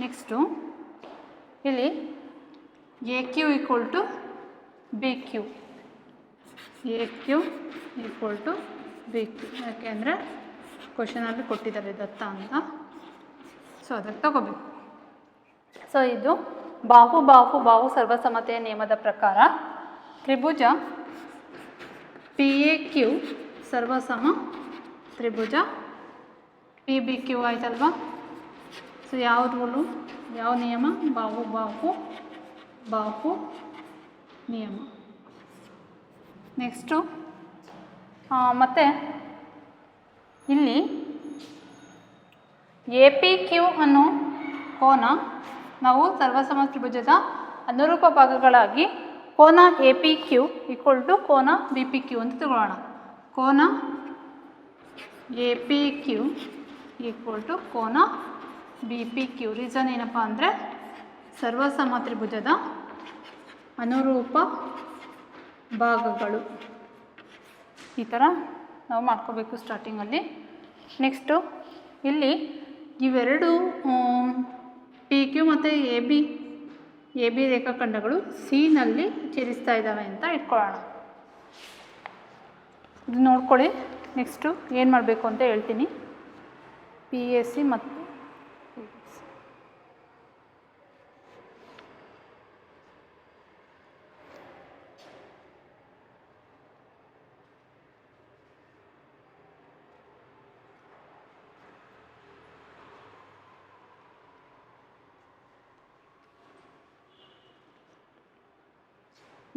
ನೆಕ್ಸ್ಟು ಇಲ್ಲಿ A Q equal to B Q. A Q equal to B Q. ಯಾಕೆಂದರೆ ಕ್ವಶನಲ್ಲಿ ಕೊಟ್ಟಿದ್ದಾರೆ ದತ್ತ ಅಂತ, ಸೊ ಅದಕ್ಕೆ ತಗೋಬೇಕು. ಸೊ ಇದು ಬಾಹು ಸರ್ವಸಮತೆಯ ನಿಯಮದ ಪ್ರಕಾರ ತ್ರಿಭುಜ ಪಿ ಎ ಕ್ಯೂ ಸರ್ವಸಮ ತ್ರಿಭುಜ ಪಿ ಬಿ ಕ್ಯೂ ಆಯ್ತಲ್ವಾ. ಸೊ ಯಾವುದು ರೂಲು, ಯಾವ ನಿಯಮ? ಬಾಹು ನಿಯಮ. ನೆಕ್ಸ್ಟು ಮತ್ತು ಇಲ್ಲಿ ಎ ಪಿ ಕ್ಯೂ ಅನ್ನೋ ಕೋನ ನಾವು ಸರ್ವಸಮ ತ್ರಿಭುಜದ ಅನುರೂಪ ಭಾಗಗಳಾಗಿ ಕೋನ A P Q equal to ಕೋನ ಬಿ ಪಿ ಕ್ಯೂ ಅಂತ ತಗೊಳ್ಳೋಣ. ಕೋನ A P Q equal to ಕೋನ ಬಿ ಪಿ ಕ್ಯೂ. ರೀಸನ್ ಏನಪ್ಪ ಅಂದರೆ ಸರ್ವಸಮ ತ್ರಿಭುಜದ ಅನುರೂಪ ಭಾಗಗಳು. ಈ ಥರ ನಾವು ಮಾಡ್ಕೋಬೇಕು ಸ್ಟಾರ್ಟಿಂಗಲ್ಲಿ. ನೆಕ್ಸ್ಟು ಇಲ್ಲಿ ಇವೆರಡು ಪಿ ಕ್ಯೂ ಮತ್ತು ಎ ಬಿ ರೇಖಾಖಂಡಗಳು ಸಿನಲ್ಲಿ ಛೇದಿಸ್ತಾ ಇದ್ದಾವೆ ಅಂತ ಇಟ್ಕೊಳ್ಳೋಣ. ಇದು ನೋಡ್ಕೊಳ್ಳಿ. ನೆಕ್ಸ್ಟು ಏನು ಮಾಡಬೇಕು ಅಂತ ಹೇಳ್ತೀನಿ. ಪಿ ಎಸ್ ಸಿ ಮತ್ತು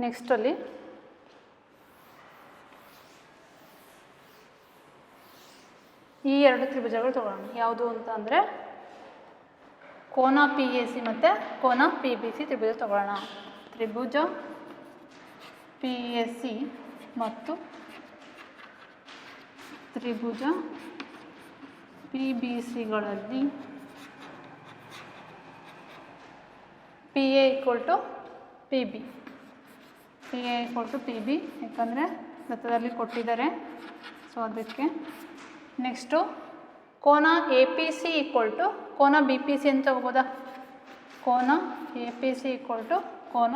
ನೆಕ್ಸ್ಟಲ್ಲಿ ಈ ಎರಡು ತ್ರಿಭುಜಗಳು ತಗೊಳ್ಳೋಣ. ಯಾವುದು ಅಂತ ಅಂದರೆ ಕೋನ ಪಿ ಎ ಸಿ ಮತ್ತು ಕೋನ ಪಿ ಬಿ ಸಿ ತ್ರಿಭುಜ ತಗೊಳ್ಳೋಣ. ತ್ರಿಭುಜ ಪಿ ಎಸ್ ಸಿ ಮತ್ತು ತ್ರಿಭುಜ ಪಿ ಬಿ ಸಿಗಳಲ್ಲಿ P A equal to P B. P A equal to P B ಯಾಕಂದರೆ ದತ್ತದಲ್ಲಿ ಕೊಟ್ಟಿದ್ದಾರೆ, ಸೊ ಅದಕ್ಕೆ. ನೆಕ್ಸ್ಟು ಕೋನ A P C equal to ಕೋನ ಬಿ ಪಿ ಸಿ ಅಂತ ತಗೋಬೋದಾ? ಕೋನ A P C equal to ಕೋನ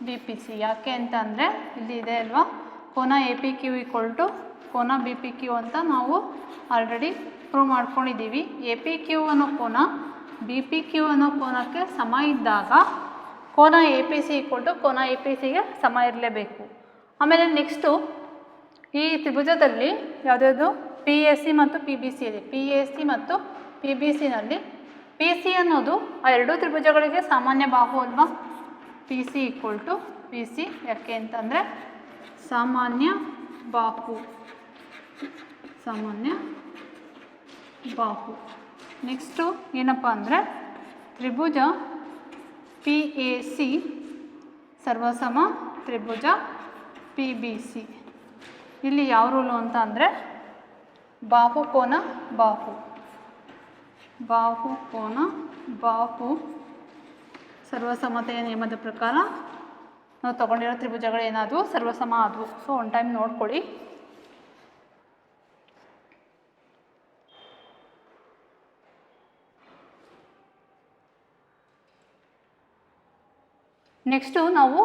ಬಿ ಪಿ ಸಿ. ಯಾಕೆ ಅಂತ ಅಂದರೆ ಇಲ್ಲಿ ಇದೆ ಅಲ್ವಾ, ಕೋನ A P Q equal to ಕೋನ ಬಿ ಪಿ ಕ್ಯೂ ಅಂತ ನಾವು ಆಲ್ರೆಡಿ ಪ್ರೂವ್ ಮಾಡ್ಕೊಂಡಿದ್ದೀವಿ. ಎ ಪಿ ಕ್ಯೂ ಅನ್ನೋ ಕೋನ ಬಿ ಪಿ ಕ್ಯೂ ಅನ್ನೋ ಕೋನಕ್ಕೆ ಸಮ ಇದ್ದಾಗ ಕೋನ A P C equal to ಕೋನ ಎ ಪಿ ಸಿಗೆ ಸಮ ಇರಲೇಬೇಕು. ಆಮೇಲೆ ನೆಕ್ಸ್ಟು ಈ ತ್ರಿಭುಜದಲ್ಲಿ ಯಾವುದ್ಯಾವುದು ಪಿ ಎಸ್ ಸಿ ಮತ್ತು ಪಿ ಬಿ ಸಿ ಇದೆ. ಪಿ ಎಸ್ ಸಿ ಮತ್ತು ಪಿ ಬಿ ಸಿನಲ್ಲಿ ಪಿ ಸಿ ಅನ್ನೋದು ಆ ಎರಡೂ ತ್ರಿಭುಜಗಳಿಗೆ ಸಾಮಾನ್ಯ ಬಾಹು ಅಲ್ವಾ. P C equal to P C. ಯಾಕೆ ಅಂತಂದರೆ ಸಾಮಾನ್ಯ ಬಾಹು. ನೆಕ್ಸ್ಟು ಏನಪ್ಪ ಅಂದರೆ ತ್ರಿಭುಜ ಪಿ ಎ ಸಿ ಸರ್ವಸಮ ತ್ರಿಭುಜ ಪಿ ಬಿ ಸಿ. ಇಲ್ಲಿ ಯಾವ ರೂಲು ಅಂತ ಅಂದರೆ ಬಾಹು ಕೋನ ಬಾಹು ಸರ್ವಸಮತೆಯ ನಿಯಮದ ಪ್ರಕಾರ ನಾವು ತಗೊಂಡಿರೋ ತ್ರಿಭುಜಗಳು ಏನಾದವು ಸರ್ವಸಮ ಆದವು. ಸೊ ಒನ್ ಟೈಮ್ ನೋಡ್ಕೊಳ್ಳಿ. ನೆಕ್ಸ್ಟು ನಾವು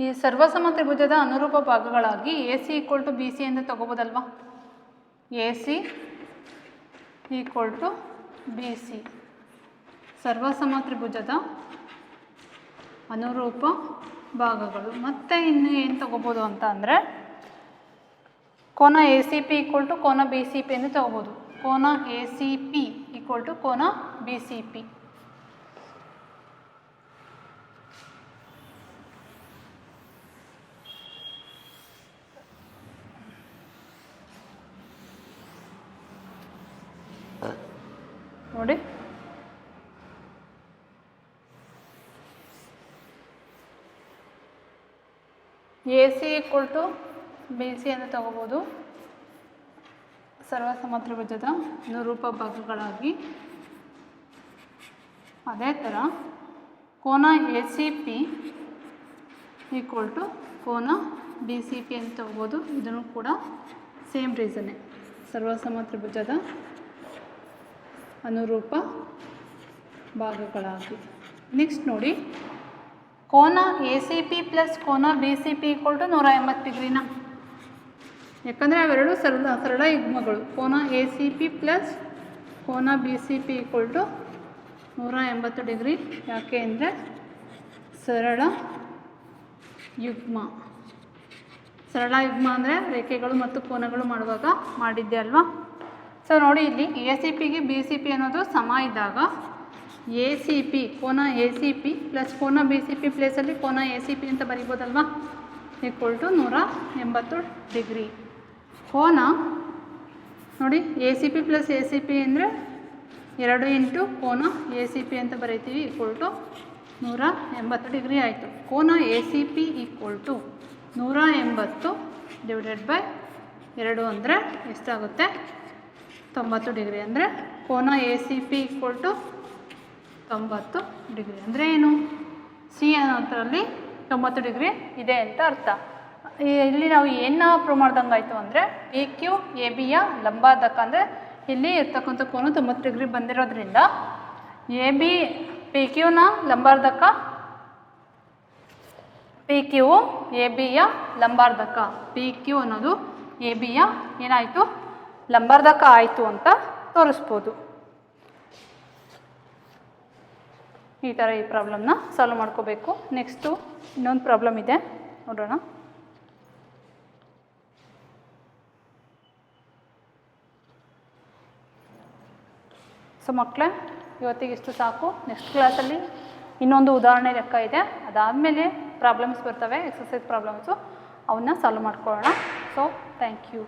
ಈ ಸರ್ವಸಮ ತ್ರಿಭುಜದ ಅನುರೂಪ ಭಾಗಗಳಾಗಿ A C equal to B C ಅಂತ ತಗೋಬೋದಲ್ವಾ. A C equal to B C ಸರ್ವಸಮ ತ್ರಿಭುಜದ ಅನುರೂಪ ಭಾಗಗಳು. ಮತ್ತು ಇನ್ನು ಏನು ತಗೋಬೋದು ಅಂತ ಅಂದರೆ ಕೋನ A C P equal to ಕೋನ ಬಿ ಸಿ ಪಿ ಎಂದು ತಗೋಬೋದು. ಕೋನ A C P equal to ಕೋನ ಬಿ ಸಿ ಪಿ. ನೋಡಿ, A C equal to B C ಅಂತ ತಗೋಬೋದು. ಸರ್ವಸಮ ತ್ರಿಭುಜದ ಅನುರೂಪ ಭಾಗಗಳಾಗಿ ಅದೇ ಥರ ಕೋನ A C P equal to ಕೋನ ಬಿ ಸಿ ಪಿ ಅಂತ ತಗೋಬೋದು. ಇದನ್ನು ಕೂಡ ಸೇಮ್ ರೀಸನ್ನೇ, ಸರ್ವಸಮ ತ್ರಿಭುಜದ ಅನುರೂಪ ಭಾಗಗಳಾಗಿ. ನೆಕ್ಸ್ಟ್ ನೋಡಿ, ಕೋನ ಎ ಸಿ ಪಿ ಪ್ಲಸ್ ಕೋನ B C P equal to 180 ಡಿಗ್ರಿನ. ಯಾಕಂದರೆ ಅವೆರಡು ಸರಳ ಯುಗ್ಮಗಳು. ಕೋನ ಎ ಸಿ ಪಿ ಪ್ಲಸ್ ಕೋನ B C P equal to 180 degree. ಯಾಕೆ ಅಂದರೆ ಸರಳ ಯುಗ್ಮ. ಸರಳ ಯುಗ್ಮ ಅಂದರೆ ರೇಖೆಗಳು ಮತ್ತು ಕೋನಗಳು ಮಾಡುವಾಗ ಮಾಡಿದ್ದೆ ಅಲ್ವಾ. ಸೊ ನೋಡಿ, ಇಲ್ಲಿ ಎ ಸಿ ಪಿಗೆ ಬಿ ಸಿ ಪಿ ಅನ್ನೋದು ಸಮ ಇದ್ದಾಗ ಎ ಸಿ ಪಿ ಕೋನ ಎ ಸಿ ಪಿ ಪ್ಲಸ್ ಕೋನ ಬಿ ಸಿ ಪಿ ಪ್ಲೇಸಲ್ಲಿ ಕೋನ ಎ ಸಿ ಪಿ ಅಂತ ಬರಿಬೋದಲ್ವಾ, ಈಕ್ವಲ್ ಟು 180 ಡಿಗ್ರಿ. ಕೋನ ನೋಡಿ, A C P plus A C P ಅಂದರೆ 2 ಇಂಟು ಕೋನ ಎ ಸಿ ಪಿ ಅಂತ ಬರೀತೀವಿ, ಈಕ್ವಲ್ ಟು 180 ಡಿಗ್ರಿ ಆಯಿತು. ಕೋನ A C P equal to 180 divided by 2 ಅಂದರೆ ಎಷ್ಟಾಗುತ್ತೆ? 90 ಡಿಗ್ರಿ. ಅಂದರೆ ಕೋನ A C P equal to 90 degree. ಅಂದರೆ ಏನು? ಸಿ ಅನ್ನೋದರಲ್ಲಿ 90 ಡಿಗ್ರಿ ಇದೆ ಅಂತ ಅರ್ಥ. ಇಲ್ಲಿ ನಾವು ಏನು ಪ್ರೂವ್ ಮಾಡ್ದಂಗೆ ಆಯಿತು ಅಂದರೆ ಪಿ ಕ್ಯೂ ಎ ಬಿಯ ಲಂಬಾರ್ಧಕ. ಅಂದರೆ ಇಲ್ಲಿ ಇರ್ತಕ್ಕಂಥ ಕೋನ 90 ಡಿಗ್ರಿ ಬಂದಿರೋದ್ರಿಂದ ಎ ಬಿ ಪಿ ಕ್ಯೂನ ಲಂಬಾರ್ಧಕ, ಪಿ ಕ್ಯೂ ಎ ಬಿಯ ಲಂಬಾರ್ಧಕ. ಪಿ ಕ್ಯೂ ಅನ್ನೋದು ಎ ಬಿಯ ಏನಾಯಿತು? ಲಂಬಾರ್ಧಕ ಆಯಿತು ಅಂತ ತೋರಿಸ್ಬೋದು. ಈ ಥರ ಈ ಪ್ರಾಬ್ಲಮ್ನ ಸಾಲ್ವ್ ಮಾಡ್ಕೋಬೇಕು. ನೆಕ್ಸ್ಟು ಇನ್ನೊಂದು ಪ್ರಾಬ್ಲಮ್ ಇದೆ, ನೋಡೋಣ. ಸೊ ಮಕ್ಕಳೇ, ಇವತ್ತಿಗೆ ಇಷ್ಟು ಸಾಕು. ನೆಕ್ಸ್ಟ್ ಕ್ಲಾಸಲ್ಲಿ ಇನ್ನೊಂದು ಉದಾಹರಣೆ ಲೆಕ್ಕ ಇದೆ, ಅದಾದಮೇಲೆ ಪ್ರಾಬ್ಲಮ್ಸ್ ಬರ್ತವೆ, ಎಕ್ಸಸೈಸ್ ಪ್ರಾಬ್ಲಮ್ಸು, ಅವನ್ನ ಸಾಲ್ವ್ ಮಾಡ್ಕೊಳ್ಳೋಣ. So thank you.